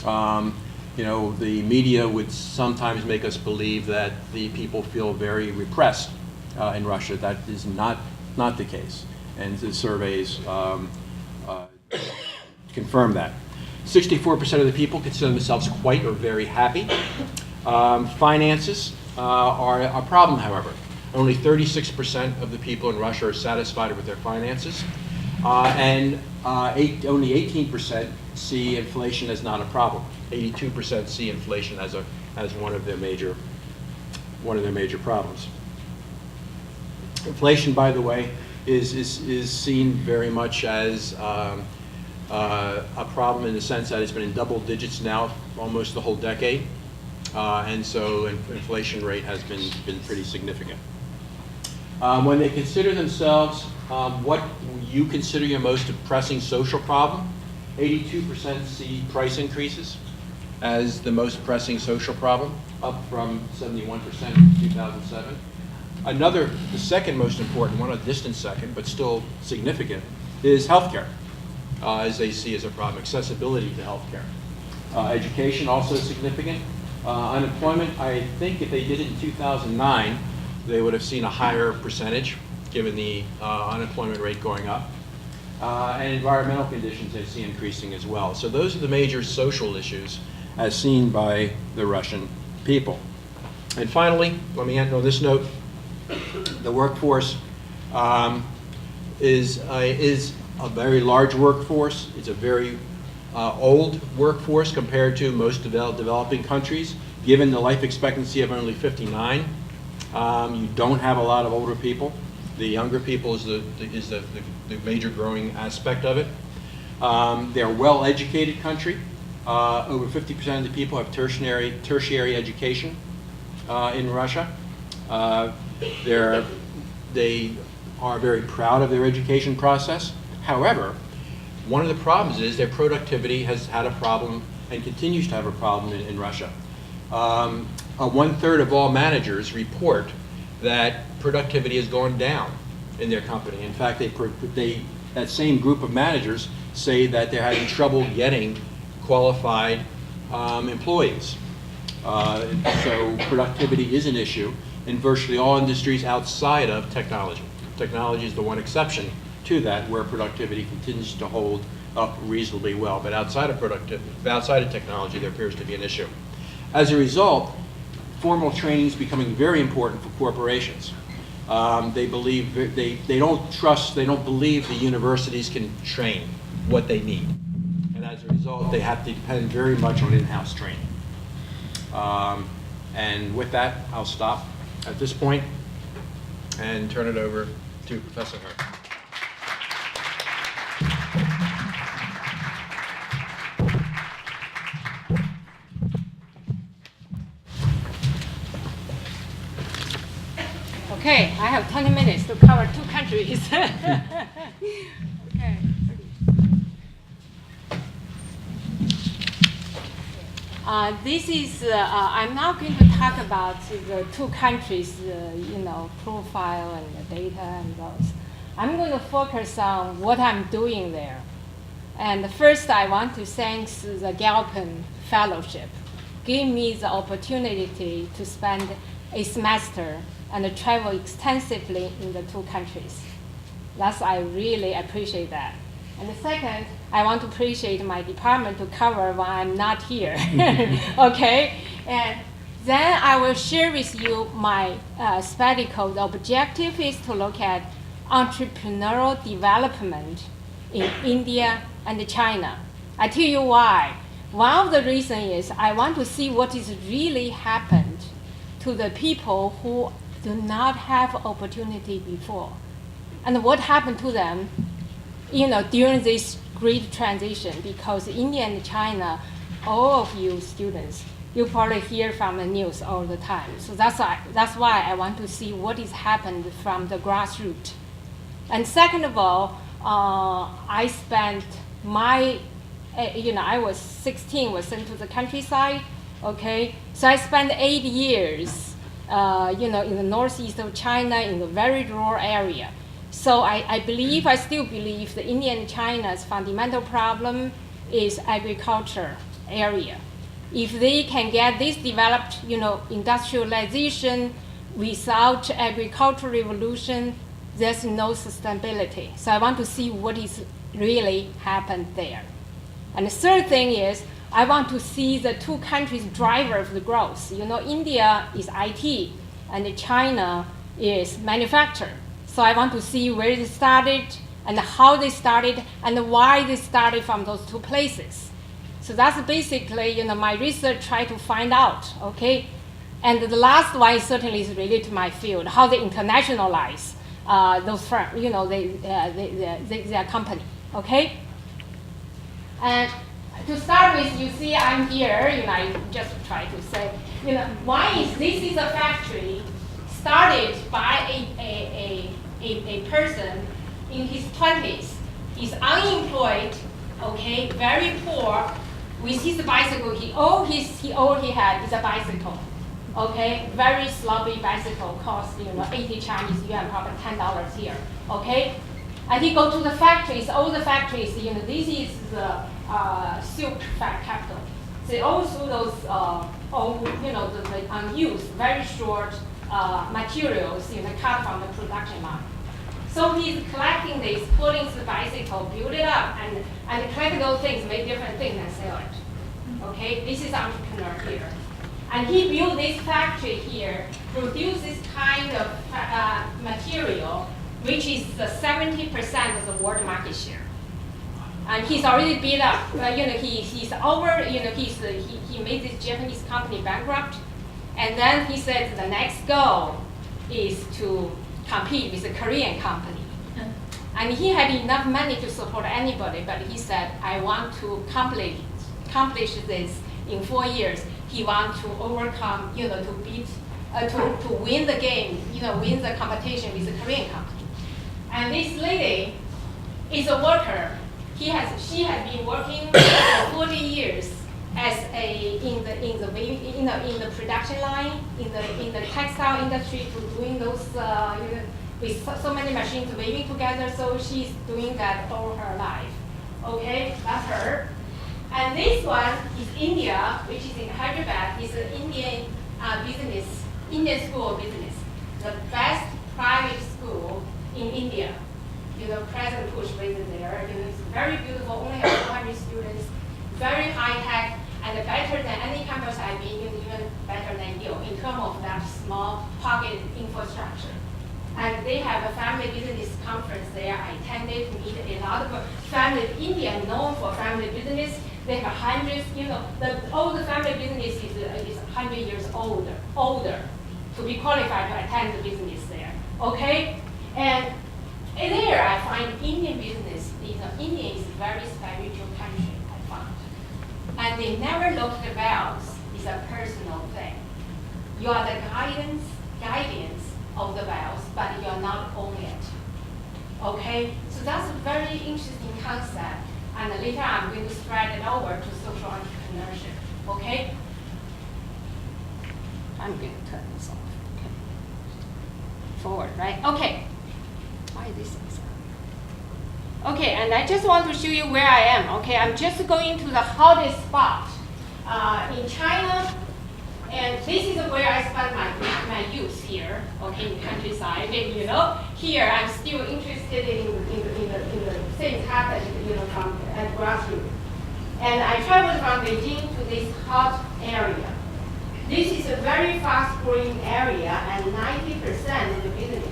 The media would sometimes make us believe that the people feel very repressed in Russia. That is not the case, and the surveys confirm that. 64% of the people consider themselves quite or very happy. Finances are a problem, however. Only 36% of the people in Russia are satisfied with their finances, and only 18% see inflation as not a problem. 82% see inflation as one of their major problems. Inflation, by the way, is seen very much as a problem in the sense that it's been in double digits now almost the whole decade, and so inflation rate has been pretty significant. When they consider themselves what you consider your most pressing social problem, 82% see price increases as the most pressing social problem, up from 71% in 2007. The second most important one, a distant second, but still significant, is healthcare, as they see as a problem, accessibility to healthcare. Education also significant. Unemployment, I think if they did it in 2009, they would have seen a higher percentage, given the unemployment rate going up. And environmental conditions they see increasing as well. So those are the major social issues as seen by the Russian people. And finally, let me end on this note. The workforce is a very large workforce. It's a very old workforce compared to most developing countries. Given the life expectancy of only 59, you don't have a lot of older people. The younger people is the major growing aspect of it. They're a well-educated country. Over 50% of the people have tertiary education in Russia. They are very proud of their education process. However, one of the problems is their productivity has had a problem and continues to have a problem in Russia. 1/3 of all managers report that productivity has gone down in their company. In fact, that same group of managers say that they're having trouble getting qualified employees. So productivity is an issue in virtually all industries outside of technology. Technology is the one exception to that, where productivity continues to hold up reasonably well. But outside of technology, there appears to be an issue. As a result, formal training is becoming very important for corporations. They don't believe the universities can train what they need. And as a result, they have to depend very much on in-house training. And with that, I'll stop at this point and turn it over to Professor He. Okay, I have 20 minutes to cover 2 countries. Okay. This is, I'm not going to talk about the 2 countries, profile and the data and those. I'm going to focus on what I'm doing there. And first, I want to thank the Galpin Fellowship, giving me the opportunity to spend a semester and travel extensively in the 2 countries. I really appreciate that. And the second, I want to appreciate my department to cover when I'm not here. Okay? And then I will share with you my sabbatical. The objective is to look at entrepreneurial development in India and China. I tell you why. One of the reasons is I want to see what is really happened to the people who do not have opportunity before, and what happened to them, during this great transition. Because India and China, all of you students, you probably hear from the news all the time. So that's why I want to see what has happened from the grassroots. And second of all, I spent I was 16, was sent to the countryside. Okay, so I spent 8 years. In the northeast of China, in the very rural area. So I still believe that India and China's fundamental problem is agriculture area. If they can get this developed, industrialization without agricultural revolution, there's no sustainability. So I want to see what is really happened there. And the third thing is, I want to see the 2 countries' driver of the growth. India is IT, and China is manufacture. So I want to see where they started, and how they started, and why they started from those 2 places. So that's basically, my research try to find out, okay? And the last one certainly is related to my field, how they internationalize those firms, their company, okay? And to start with, you see I'm here, I just try to say, why is this is a factory started by a person in his 20s. He's unemployed, okay, very poor, with his bicycle. All he had is a bicycle, okay, very sloppy bicycle, cost 80 Chinese yuan, probably $10 here, okay. And he go to the factories, all the factories, this is the silk capital. So all through those, the unused, very short materials, cut from the production line. So he's collecting this, putting the bicycle, build it up, and collect those things, make different things, and sell it. Okay, this is entrepreneur here. And he built this factory here, produce this kind of material, which is 70% of the world market share. And he's already built up. He's over. He made this Japanese company bankrupt, and then he said the next goal is to compete with a Korean company. And he had enough money to support anybody, but he said, I want to accomplish this in 4 years. He wants to overcome, to beat, to win the game, win the competition with the Korean company. And this lady is a worker. She has been working for 40 years as in the production line, in the textile industry, to doing those with so many machines weaving together. So she's doing that all her life. Okay, that's her. And this one is India, which is in Hyderabad. It's an Indian business, Indian school of business, the best private school in India. President Bush raised it there. It's very beautiful, only has 200 students, very high tech, and better than any campus I've been in, even better than you in terms of that small pocket infrastructure. And they have a family business conference there. I attended, meet a lot of family. India known for family business. They have hundreds. All the family business is 100 years older to be qualified to attend the business there. Okay, and there I find Indian business. India is a very spiritual country. I found, and they never look at the bells. It's a personal thing. You are the guardians of the bells, but you're not owning it. Okay? So that's a very interesting concept. And later I'm going to spread it over to social entrepreneurship. Okay? I'm going to turn this off. Okay. Forward, right? Okay. Why this is okay, and I just want to show you where I am. Okay, I'm just going to the hottest spot in China. And this is where I spent my youth here, okay, in the countryside. And here I'm still interested in the things happening, from at grassroots. And I traveled from Beijing to this hot area. This is a very fast-growing area, and 90% of the business,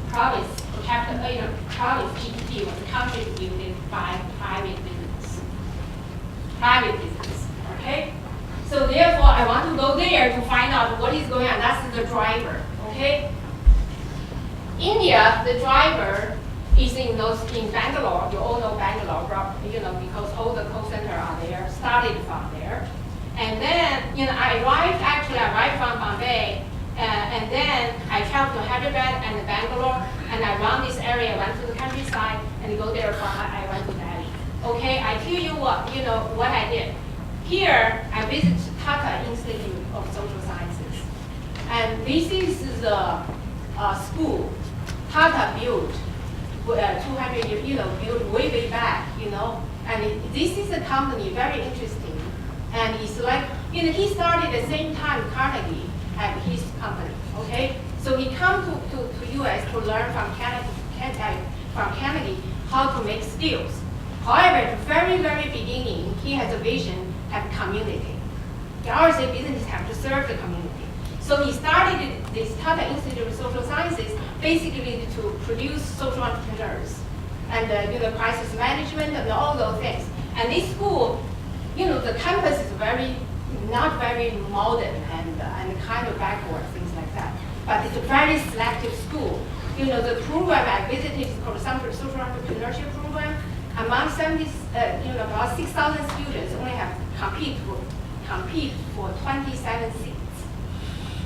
province GDP was contributed by private business. Private business, okay. So therefore, I want to go there to find out what is going on. That's the driver, okay? India, the driver is in Bangalore. You all know Bangalore, because all the call centers are there, started from there. And then, I arrived from Bombay, and then I traveled to Hyderabad and Bangalore, and I run this area, went to the countryside, and go there I went to Delhi. Okay, I tell you what I did. Here, I visited Tata Institute of Social Sciences. And this is the school Tata built 200 years, built way back, And this is a company, very interesting. And it's like, he started at the same time Carnegie had his company, okay? So he come to US to learn from Carnegie how to make steels. However, at the very, very beginning, he has a vision of community. He always said business have to serve the community. So he started this Tata Institute of Social Sciences basically to produce social entrepreneurs and crisis management and all those things. And this school, the campus is not very modern and kind of backward, things like that. But it's a very selective school. The program I visited is called Social Entrepreneurship Program. Among about 6,000 students only have compete for 27 seats.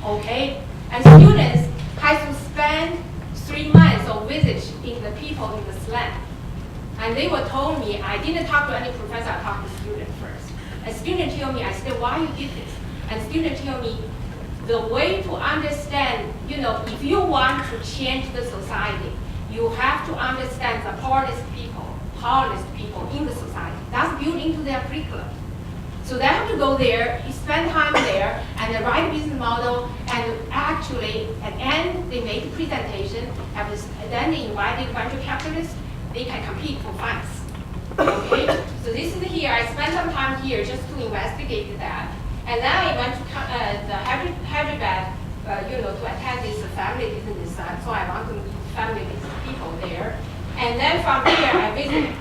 Okay? And students have to spend 3 months of visit in the people in the slam. And they were told me, I didn't talk to any professor, I talked to students first. A student told me, I said, why you did this? And student told me, the way to understand, if you want to change the society, you have to understand the powerless people in the society. That's built into their curriculum. So they have to go there, spend time there, and they write a business model, and actually, at the end, they make a presentation, and then they invited venture capitalists, they can compete for funds. Okay? So this is here, I spent some time here just to investigate that. And then I went to the Hyderabad, to attend this family business, so I want to meet family business people there. And then from there, I visited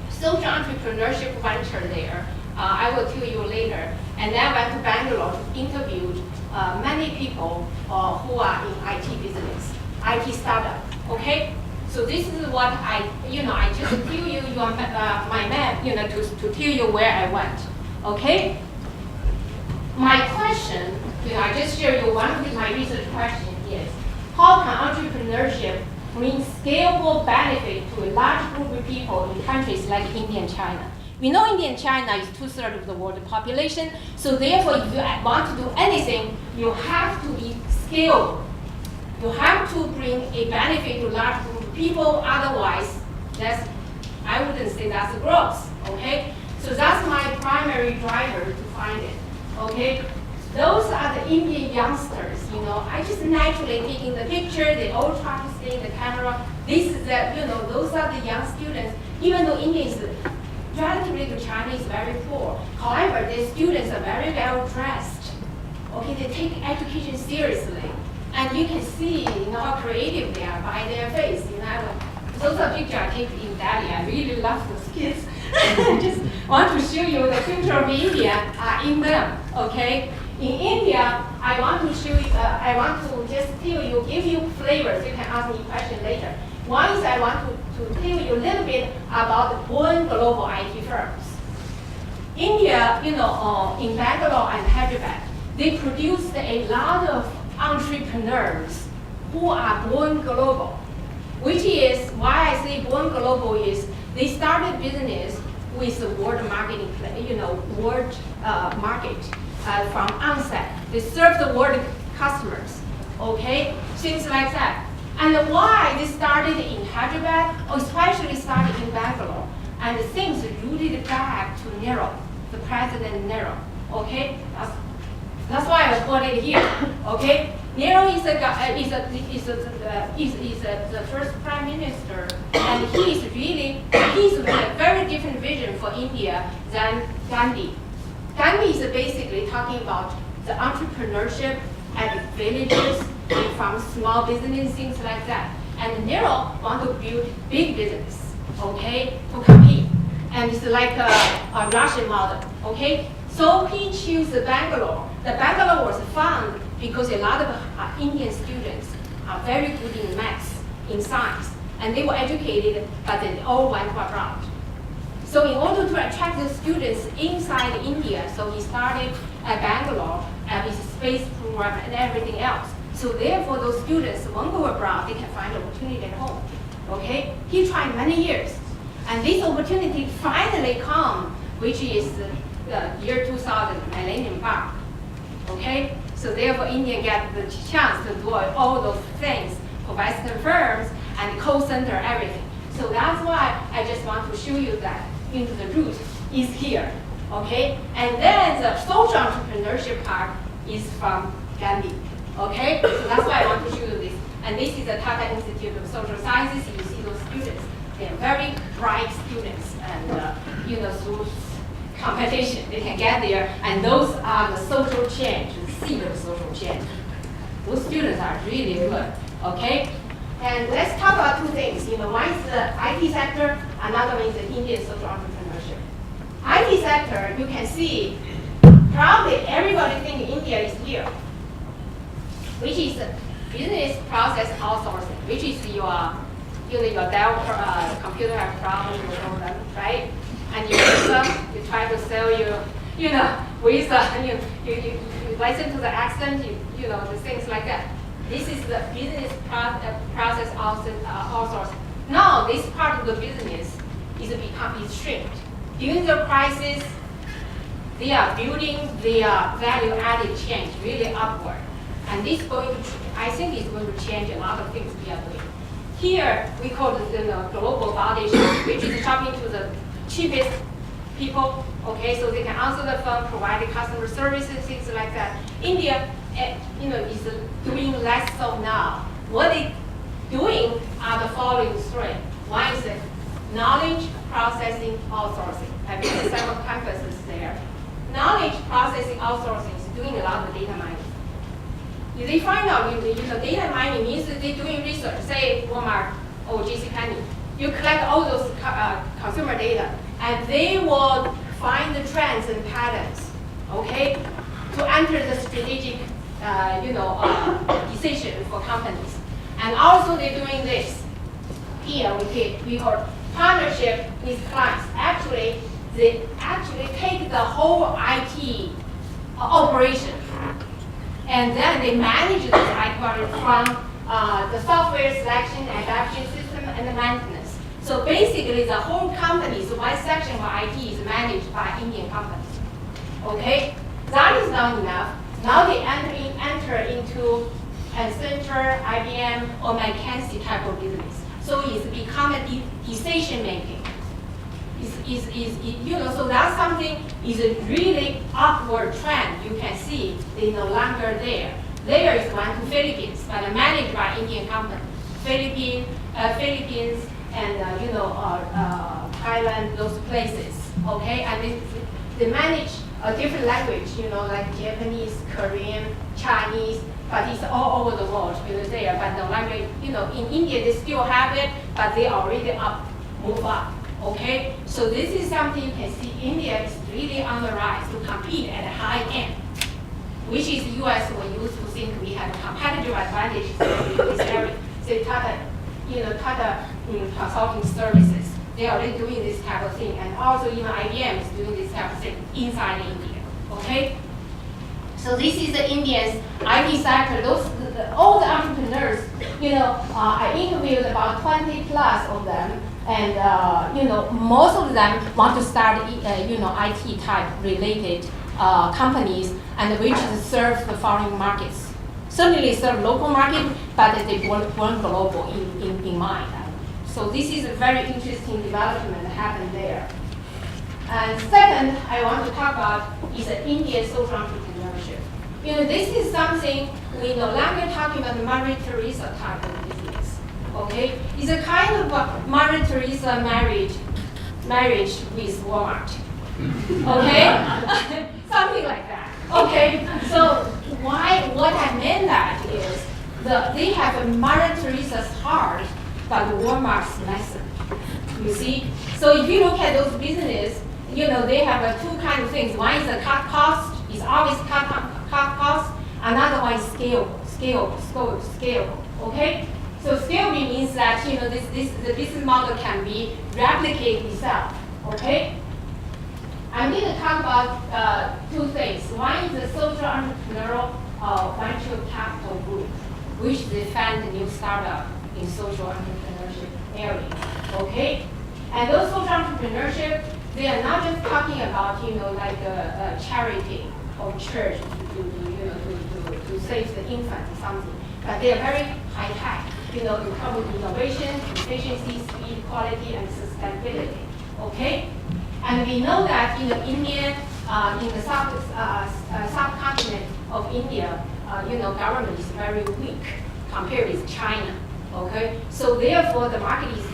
social entrepreneurship venture there. I will tell you later. And then I went to Bangalore to interview many people who are in IT business, IT startup. Okay? So this is what I just tell you my map, to tell you where I went. Okay? My question, I just share you one of my research questions is, how can entrepreneurship bring scalable benefit to a large group of people in countries like India and China? We know India and China is 2/3 of the world population, so therefore if you want to do anything, you have to be scalable. You have to bring a benefit to a large group of people, otherwise I wouldn't say that's growth, okay? So that's my primary driver to find it, okay? Those are the Indian youngsters, I just naturally taking the picture, they all try to stay in the camera. This is those are the young students, even though India is relatively to China is very poor. However, the students are very well dressed. Okay, they take education seriously. And you can see how creative they are by their face. Those are pictures I take in Delhi. I really love those kids. I just want to show you the future of India in them. Okay? In India, I want to show you, I want to just tell you, give you flavors. You can ask me a question later. One is I want to tell you a little bit about the born global IT firms. India, in Bangalore and Hyderabad, they produced a lot of entrepreneurs who are born global, which is why I say born global is they started business with the world marketing, world market from onset. They serve the world customers, okay, things like that. And why they started in Hyderabad, or especially started in Bangalore, and the things rooted back to Nehru, the President Nehru, okay? That's why I put it here, okay? Nehru is the first prime minister, and he's with a very different vision for India than Gandhi. Gandhi is basically talking about the entrepreneurship at villages, from small business, things like that. And Nehru want to build big business, okay, to compete. And it's like a Russian model, okay? So he chose Bangalore. The Bangalore was found because a lot of Indian students are very good in maths, in science, and they were educated, but they all went abroad. So in order to attract the students inside India, so he started at Bangalore with space program and everything else. So therefore, those students won't go abroad, they can find opportunity at home. Okay? He tried many years. And this opportunity finally come, which is the year 2000, Millennium Bug. Okay? So therefore, India get the chance to do all those things for Western firms and co-center everything. So that's why I just want to show you that into the root is here. Okay? And then the social entrepreneurship part is from Gandhi. Okay? So that's why I want to show you this. And this is the Tata Institute of Social Sciences. You see those students. They're very bright students. And, through competition, they can get there. And those are the social change, the seed of social change. Those students are really good. Okay? And let's talk about two things. One is the IT sector, another one is the Indian social entrepreneurship. IT sector, you can see, probably everybody think India is here, which is business process outsourcing, which is your Dell computer have problems, you know them, right? And you use them, you try to sell with you listen to the accent, the things like that. This is the business process outsourcing. Now this part of the business is shrinked. During the crisis, they are building their value-added change really upward. And this I think is going to change a lot of things we are doing. Here, we call it the global body shop, which is shopping to the cheapest people, okay, so they can answer the phone, provide customer services, things like that. India, is doing less so now. What they doing are the following three. One is knowledge processing outsourcing. I've been to several campuses there. Knowledge processing outsourcing is doing a lot of data mining. They find out, data mining means that they're doing research, say Walmart or JCPenney. You collect all those consumer data, and they will find the trends and patterns, okay, to enter the strategic, decision for companies. And also they're doing this. here we call partnership with clients. Actually, they actually take the whole IT operation, and then they manage this IT from the software selection, adaptation system, and the maintenance. So basically, the whole company's one section of IT is managed by Indian companies. Okay, that is not enough. Now they enter into Accenture, IBM, or McKinsey type of business. So it's become a decision making. So that's something is a really upward trend. You can see they're no longer there. There is one to Philippines, but managed by Indian company. Philippines, and Thailand, those places. Okay, and they manage a different language, like Japanese, Korean, Chinese, but it's all over the world, there. But no longer, in India they still have it, but they already move up. Okay, so this is something you can see. India is really on the rise to compete at a high end, which is U.S. we used to think we have a competitive advantage in this area. Say Tata consulting services. They are already doing this type of thing, and also even IBM is doing this type of thing inside India. Okay, so this is the Indians IT sector. All the entrepreneurs, I interviewed about 20 plus of them, and most of them want to start IT type related companies, and which serve the foreign markets. Certainly serve local market, but they want global in mind. So this is a very interesting development that happened there. And second, I want to talk about is Indian social entrepreneurship. This is something we no longer talking about the Mother Teresa type of business. Okay, it's a kind of Mother Teresa marriage with Walmart. Okay, something like that. Okay, so what I meant that is they have a Mother Teresa's heart, but Walmart's lesson. You see, so if you look at those businesses, they have two kind of things. One is a cut cost, is always cut cost. Another one is scalable. Okay, so scalable means that the business model can be replicated itself. Okay. I'm going to talk about two things. One is the social entrepreneurial venture capital group, which they fund a new startup in social entrepreneurship area. Okay, and those social entrepreneurship, they are not just talking about like a charity or church to save the infant or something, but they are very high tech. In terms of innovation, efficiency, speed, quality, and sustainability. Okay. And we know that India, in the subcontinent of India, government is very weak compared with China. Okay, so therefore the market is,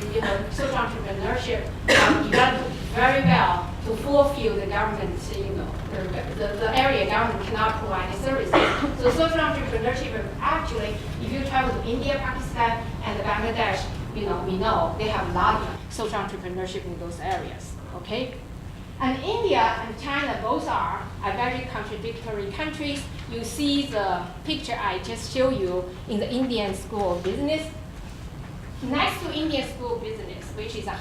social entrepreneurship developed very well to fulfill the government's, the area government cannot provide the services. So social entrepreneurship actually, if you travel to India, Pakistan, and Bangladesh, we know they have a lot of social entrepreneurship in those areas. Okay, and India and China both are very contradictory countries. You see the picture I just showed you in the Indian School of Business. Next to Indian School of Business, which is a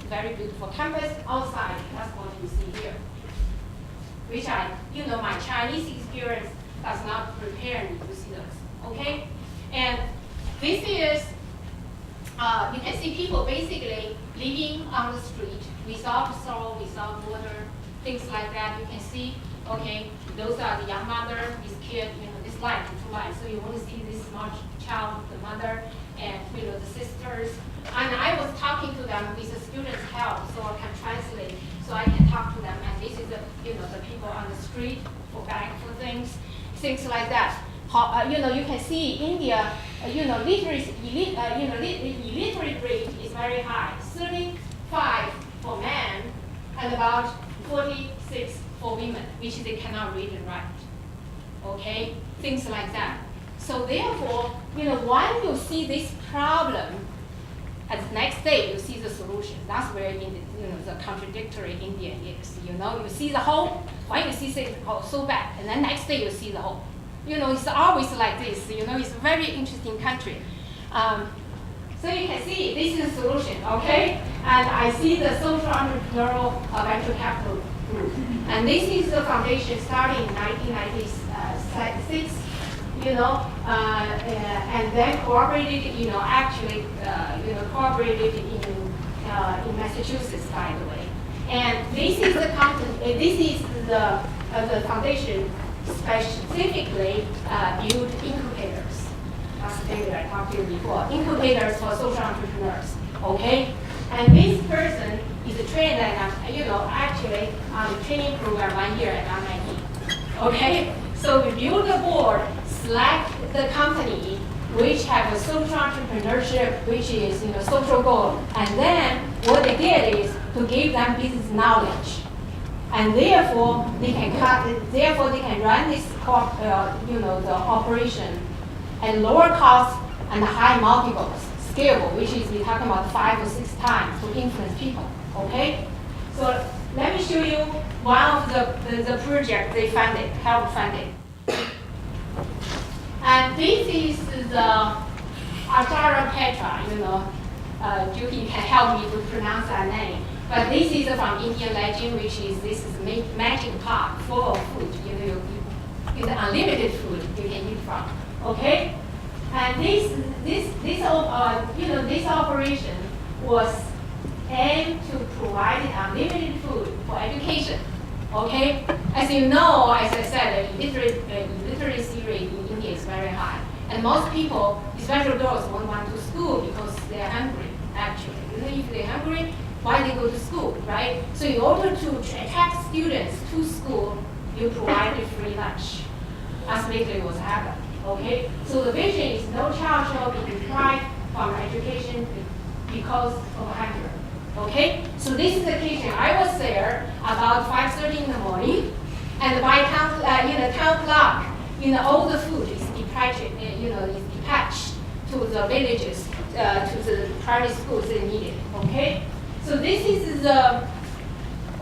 very beautiful campus outside, that's what you see here. Which my Chinese experience does not prepare me to see those. Okay, and this is you can see people basically living on the street without soil, without water, things like that. You can see, okay, those are the young mother, this kid, this life, two lives. So you want to see this small child, the mother, and the sisters. And I was talking to them with the students' help, so I can translate, so I can talk to them. And this is the people on the street for bag for things like that. You can see India, illiterate rate is very high, 35 for men and about 46 for women, which they cannot read and write. Okay, things like that. So therefore, when you see this problem, and the next day you see the solution. That's where the contradictory Indian is. You see the whole. When you see things so bad, and then next day you see the whole. It's always like this. It's a very interesting country. So you can see see, this is the solution, okay? And I see the social entrepreneurial venture capital group. And this is the foundation starting in 1996, and then cooperated, cooperated in Massachusetts, by the way. And this is the company, this is the foundation specifically built incubators. That's the thing that I talked to you before. Incubators for social entrepreneurs, okay? And this person is trained at, actually on the training program 1 year at MIT, okay? So we build the board, select the company which have a social entrepreneurship, which is social goal, and then what they did is to give them business knowledge, and therefore they can run this the operation at lower cost and high multiples, scalable, which is we're talking about 5 or 6 times to influence people. Okay, so let me show you one of the project they funded, help funded. And this is the Ajara Petra, Judy can help me to pronounce that name. But this is from Indian legend, which is this is magic pot full of food. It's unlimited food you can eat from. Okay, and this operation was aimed to provide unlimited food for education. Okay, as you know, as I said, literacy rate in India is very high, and most people, especially girls, won't want to school because they are hungry. Actually, if they're hungry, why they go to school, right? So in order to attract students to school, you provide free lunch. That's basically what's happened. Okay, so the vision is no child shall be deprived from education because of hunger. Okay, so this is the kitchen. I was there about 5:30 in the morning, and by 10 o'clock, all the food is dispatched to the villages, to the private schools they needed. Okay, so this is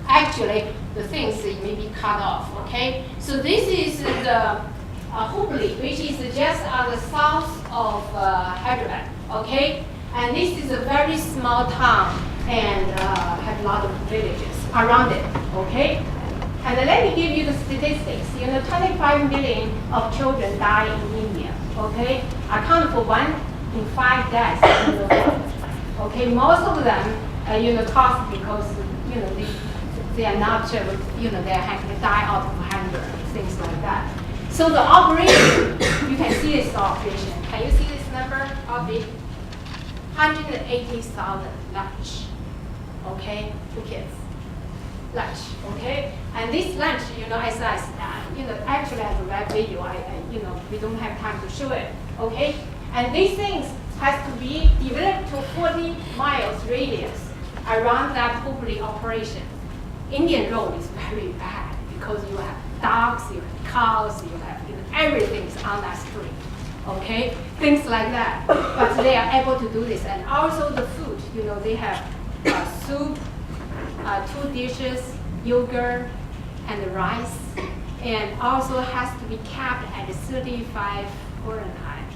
actually the things that may be cut off. Okay, so this is the Hubli, which is just on the south of Hyderabad. Okay, and this is a very small town and have a lot of villages around it. Okay, and let me give you the statistics. 25 million of children die in India. Okay, account for 1 in 5 deaths in the world. Okay, most of them, caused because they are not, they die out of hunger, things like that. So the operation, you can see this operation. Can you see this number? How big? 180,000 lunch. Okay, 2 kids. Lunch. Okay, and this lunch, as I actually as a web video, we don't have time to show it. Okay, and these things has to be developed to 40 miles radius around that Hubli operation. Indian road is very bad because you have dogs, you have cows, you have everything is on that street. Okay, things like that. But they are able to do this, and also the food. They have soup, 2 dishes, yogurt, and rice, and also has to be kept at 35 Fahrenheit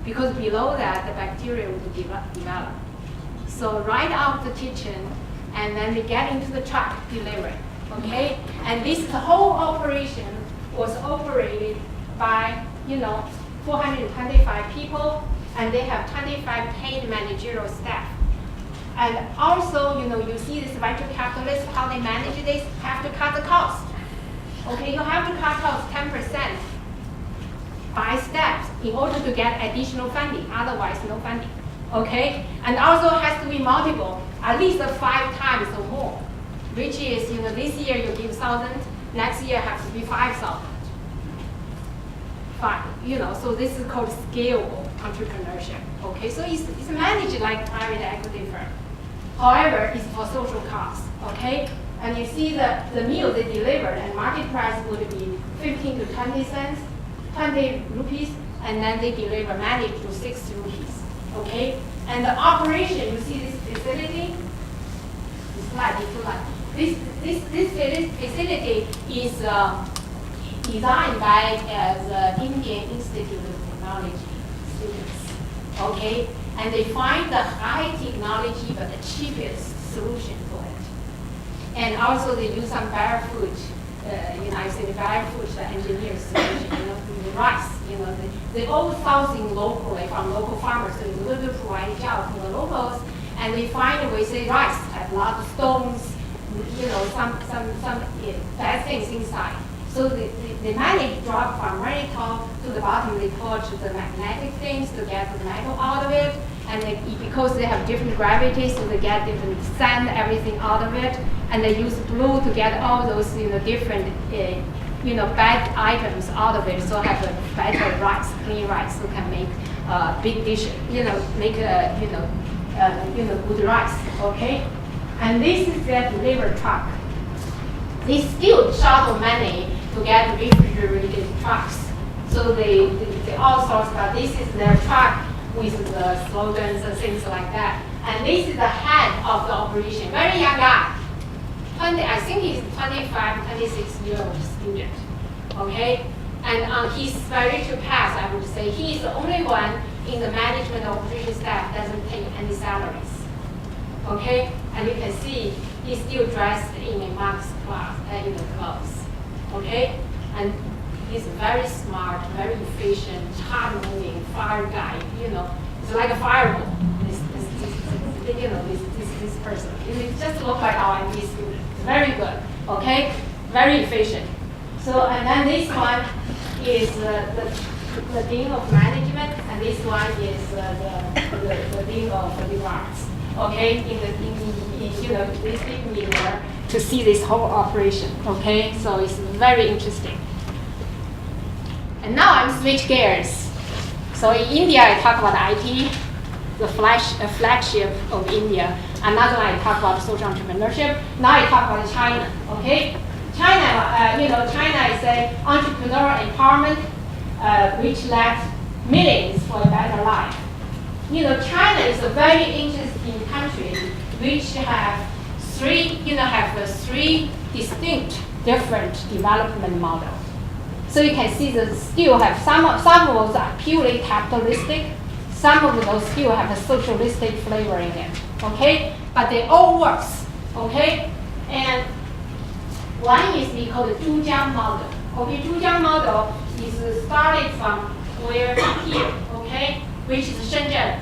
because below that the bacteria would develop. So right out of the kitchen, and then they get into the truck delivered. Okay, and this whole operation was operated by 425 people, and they have 25 paid managerial staff. And also, you see this venture capitalists, how they manage this, have to cut the cost. Okay, you have to cut cost 10% by steps in order to get additional funding, otherwise no funding. Okay, and also has to be multiple, at least 5 times or more, which is, this year you give 1,000, next year has to be 5,000. So this is called scalable entrepreneurship. Okay, so it's managed like private equity firm. However, it's for social costs. Okay, and you see the meal they delivered, and market price would be 15 to 20 cents, 20 rupees, and then they deliver managed to 6 rupees. Okay, and the operation, you see this facility, this facility is designed by the Indian Institute of Technology students. Okay, and they find the high technology but the cheapest solution for it. And also they use some barefoot, I say the barefoot engineer solution, the rice, they all sourcing locally from local farmers, so it's a little bit provide job for the locals, and they find a way, say rice have a lot of stones, some bad things inside. So they manage to drop from very top to the bottom, they touch the magnetic things to get the metal out of it, and because they have different gravity, so they get different sand, everything out of it, and they use glue to get all those different bad items out of it, so have a better rice, clean rice, so can make big dishes, make good rice, okay? And this is their delivery truck. They still shuttle money to get refrigerated trucks. So they outsource, but this is their truck with the slogans and things like that. And this is the head of the operation, very young guy. I think he's 25, 26 year old student, okay? And on his spiritual path, I would say he's the only one in the management operation staff doesn't take any salaries, okay? And you can see he's still dressed in a monk's clothes, okay? And he's very smart, very efficient, hard-moving, fire guy. It's like a fireball. This person. It just looks like our MD student. Very good, okay? Very efficient. So, and then this one is the dean of management, and this one is the dean of the arts. Okay, these people in there to see this whole operation. Okay, so it's very interesting. And now I'm switch gears. So in India, I talk about IT, the flagship of India. Another one I talk about social entrepreneurship. Now I talk about China. Okay, China, China is an entrepreneur empowerment which led millions for a better life. China is a very interesting country which have three distinct different development models. So you can see that still have some of those are purely capitalistic, some of those still have a socialistic flavor in it. Okay, but they all works. Okay, and one is we call the Zhujiang model. Okay, Zhujiang model is started from where here. Okay, which is Shenzhen,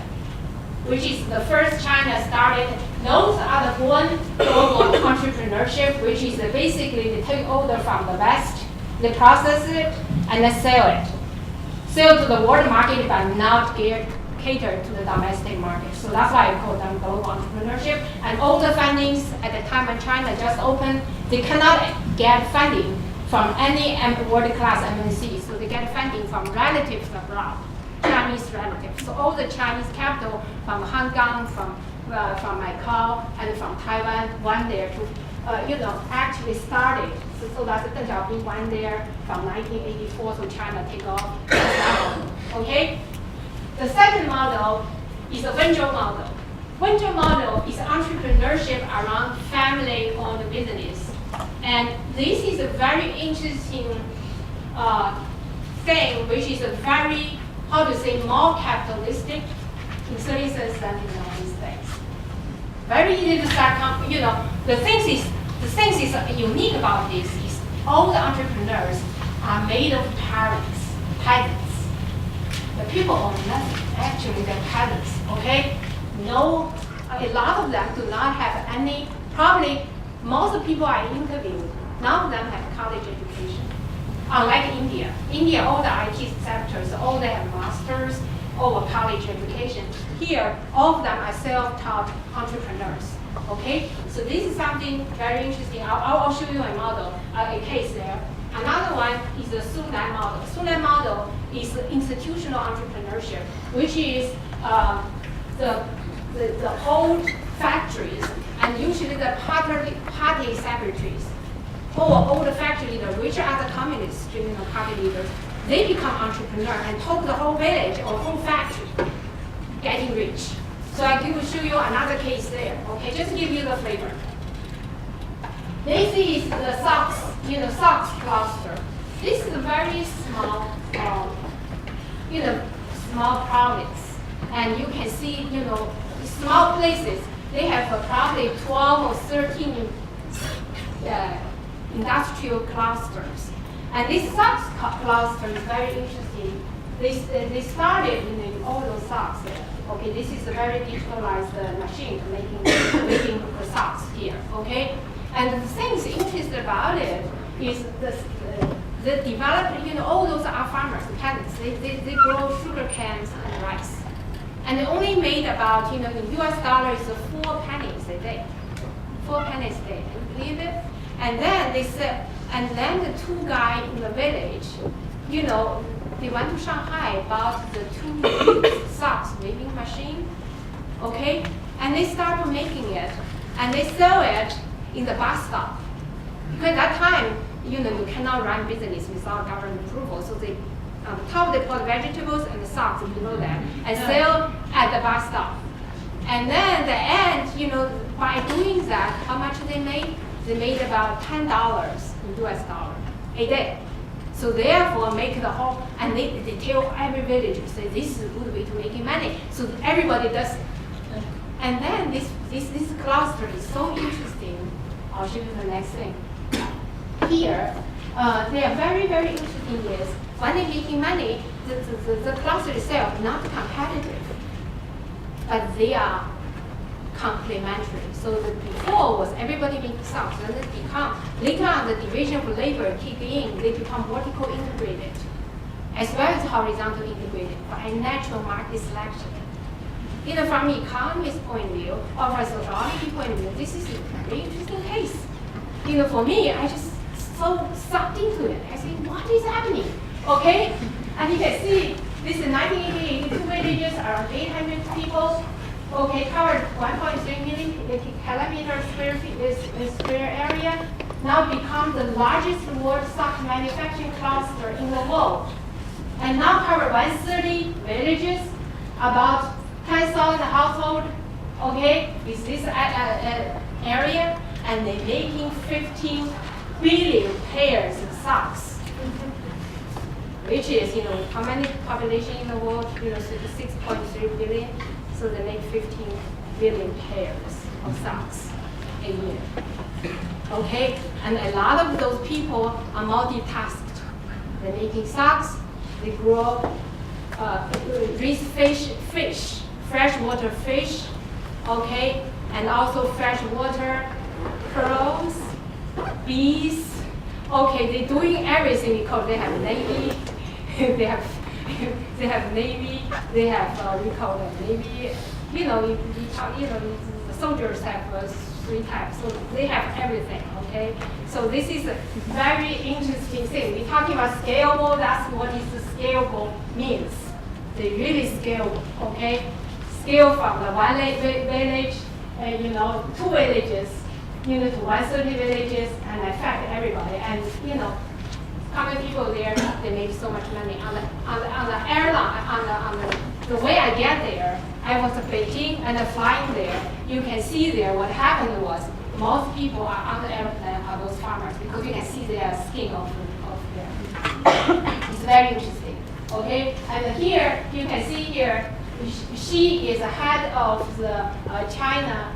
which is the first China started. Those are the one global entrepreneurship, which is basically they take order from the West, they process it, and then sell it. Sell to the world market, but not cater to the domestic market. So that's why I call them global entrepreneurship. And all the fundings at the time when China just opened, they cannot get funding from any world-class MNC. So they get funding from relatives abroad. Chinese relatives. So all the Chinese capital from Hong Kong, from Macau, and from Taiwan went there to, actually started. So that's Deng Xiaoping went there from 1984, so China take off. Okay? The second model is a Wenzhou model. Wenzhou model is entrepreneurship around family-owned business. And this is a very interesting thing, which is a very more capitalistic in certain sense than these things. Very easy to start. The things is unique about this is all the entrepreneurs are made of peasants. The people own nothing. Actually, they're peasants. Okay, a lot of them do not have any. Probably most of the people I interviewed, none of them have college education. Unlike India, all the IT sectors, all they have masters or college education. Here, all of them are self-taught entrepreneurs. Okay, so this is something very interesting. I'll show you a model, a case there. Another one is the Sunan model. Sunan model is institutional entrepreneurship, which is the old factories and usually the party secretaries. All the factory leaders, which are the communist party leaders, they become entrepreneurs and took the whole village or whole factory getting rich. So I will show you another case there. Okay, just to give you the flavor. This is the socks cluster. This is a very small, small province. And you can see, small places, they have probably 12 or 13 industrial clusters. And this socks cluster is very interesting. They started in all those socks. Okay, this is a very digitalized machine making the socks here. Okay, and the things interesting about it is the development. All those are farmers, peasants. They grow sugar canes and rice, and they only made about in U.S. dollars 4 pennies a day. 4 pennies a day. Can you believe it? And then they said, and then the two guys in the village, they went to Shanghai, bought the 2 socks weaving machine, okay? And they started making it, and they sell it in the bus stop. Because that time, you cannot run business without government approval, so they, on the top they put vegetables and the socks below that, and sell at the bus stop. And then the end, by doing that, how much they made? They made about $10 in US dollar a day. So therefore, make the whole, and they tell every villager, say this is a good way to making money. So everybody does it. And then this cluster is so interesting. I'll show you the next thing. Here, they are very, very interesting is when they're making money, the cluster itself not competitive, but they are complementary. So before was everybody making socks, and it become later on the division of labor kick in, they become vertical integrated, as well as horizontal integrated by natural market selection. From an economist point of view, or from a sociology point of view, this is a very interesting case. For me, I just so sucked into it. I say, what is happening? Okay, and you can see this is 1988. 2 villages, around 800 people. Okay, covered 1.3 million kilometer square area. Now become the largest world sock manufacturing cluster in the world. And now cover 130 villages, about 10,000 households, okay, with this area, and they're making 15 billion pairs of socks, which is, how many population in the world? 6.3 billion. So they make 15 billion pairs of socks a year. Okay, and a lot of those people are multitasked. They're making socks. They grow, raise fish, freshwater fish. Okay, and also freshwater pearls, bees. Okay, they're doing everything because they have navy, they have navy, they have we call them navy. The soldiers have 3 types, so they have everything. Okay, so this is a very interesting thing. We're talking about scalable. That's what is the scalable means. They really scalable. Okay, scale from the 1 village, 2 villages, to 130 villages, and affect everybody. And common people there, they make so much money on the airline, the way I get there. I was in Beijing and flying there. You can see there what happened was most people are on the airplane are those farmers because you can see their skin of there. It's very interesting. Okay, and here you can see here she is the head of the China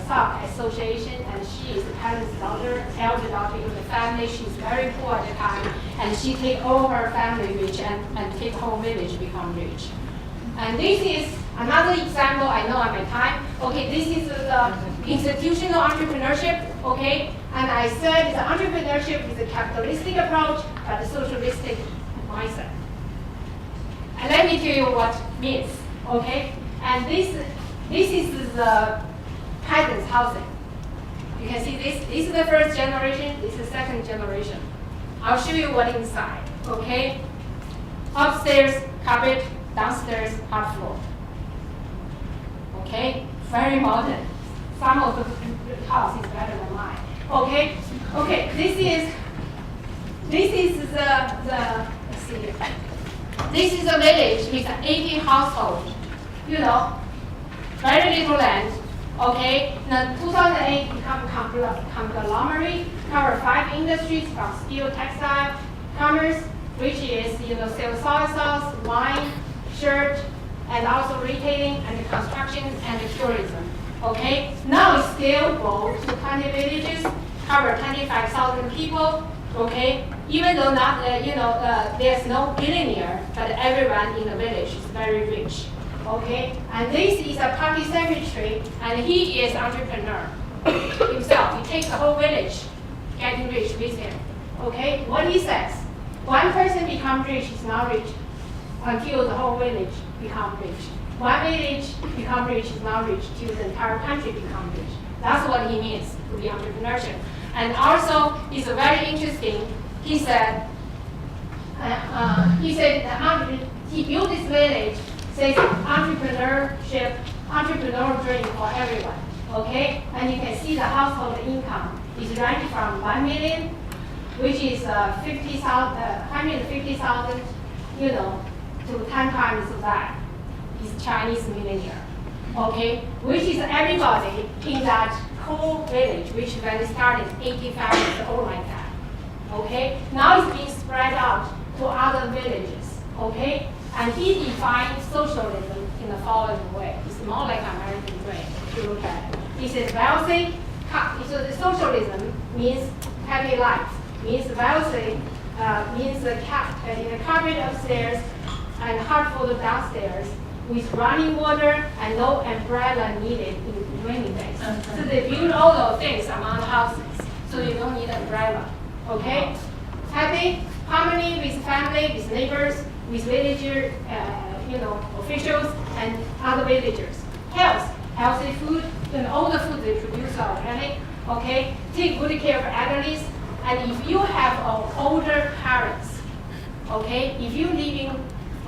Sock Association, and she is the parent's daughter, elder daughter in the family. She's very poor at the time, and she take all her family rich and take whole village become rich. And this is another example. I know I'm at time. Okay, this is the institutional entrepreneurship. Okay, and I said the entrepreneurship is a capitalistic approach, but a socialistic mindset. And let me tell you what it means. Okay, and this is the peasants' housing. You can see this. This is the first generation. This is the second generation. I'll show you what inside. Okay, upstairs carpet, downstairs hard floor. Okay, very modern. Some of the house is better than mine. Okay, this is the let's see. This is a village with 80 households. Very little land. Okay, now 2008 become conglomerate, cover 5 industries from steel, textile, commerce, which is sell soy sauce, wine, shirt, and also retailing and construction and tourism. Okay, now it's scalable to 20 villages, cover 25,000 people. Okay, even though not, there's no billionaire, but everyone in the village is very rich. Okay, and this is a party secretary, and he is entrepreneur himself. He takes the whole village getting rich with him. Okay, what he says, one person becomes rich is not rich until the whole village becomes rich. One village becomes rich is not rich till the entire country becomes rich. That's what he means to be entrepreneurship. And also, it's very interesting. He said, he built this village, says entrepreneurship, entrepreneurial dream for everyone. Okay, and you can see the household income is ranging from 1 million, which is 150,000, to 10 times that is Chinese millionaire. Okay, which is everybody in that whole village, which when it started 80 families, all like that. Okay, now it's being spread out to other villages. Okay, and he defined socialism in the following way. It's more like American dream if you look at it. He says wealthy, so the socialism means happy life, means wealthy, means the carpet upstairs and hot food downstairs with running water and no umbrella needed in rainy days. So they build all those things among the houses, so you don't need umbrella. Okay? Happy, harmony with family, with neighbors, with villager, officials and other villagers. Health, healthy food, and all the food they produce are organic. Okay? Take good care of elderly, and if you have older parents, okay, if you living,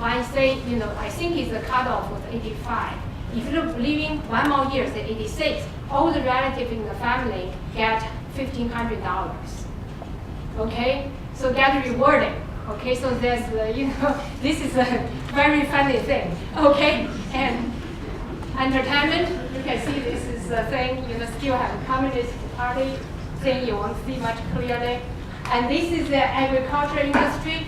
I say, I think it's a cutoff of 85. If you're living 1 more year, say 86, all the relatives in the family get $1,500. Okay, so that's rewarding. Okay, so there's, this is a very funny thing. Okay, and entertainment, you can see this is a thing, still have a communist party thing you won't see much clearly. And this is the agriculture industry.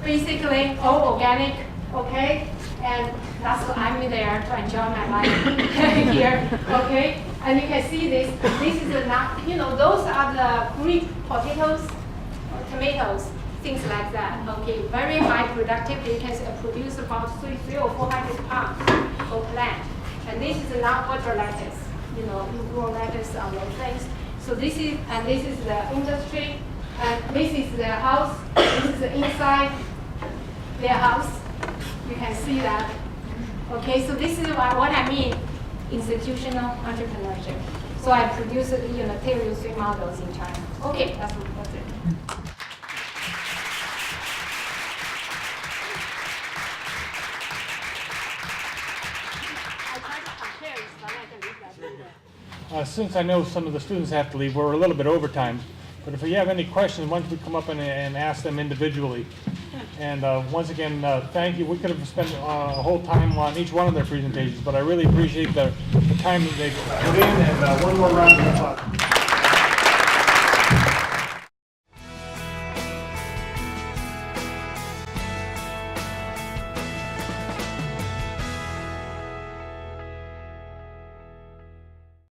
Basically all organic, okay? And that's what I'm there to enjoy my life here, okay? And you can see this is not, those are the green potatoes, or tomatoes, things like that, okay? Very high productive, you can produce about 300 or 400 pounds per plant. And this is not water lettuce, you grow lettuce on those things. So this is the industry, and this is their house, this is the inside their house. You can see that. Okay, so this is what I mean, institutional entrepreneurship. So I produce, tell you 3 models in China. Okay, that's it. I try to compare it, but I can leave that. Since I know some of the students have to leave, we're a little bit overtime. But if you have any questions, why don't we come up and ask them individually? And once again, thank you. We could have spent a whole time on each one of their presentations, but I really appreciate the time that they put in. And one more round of applause.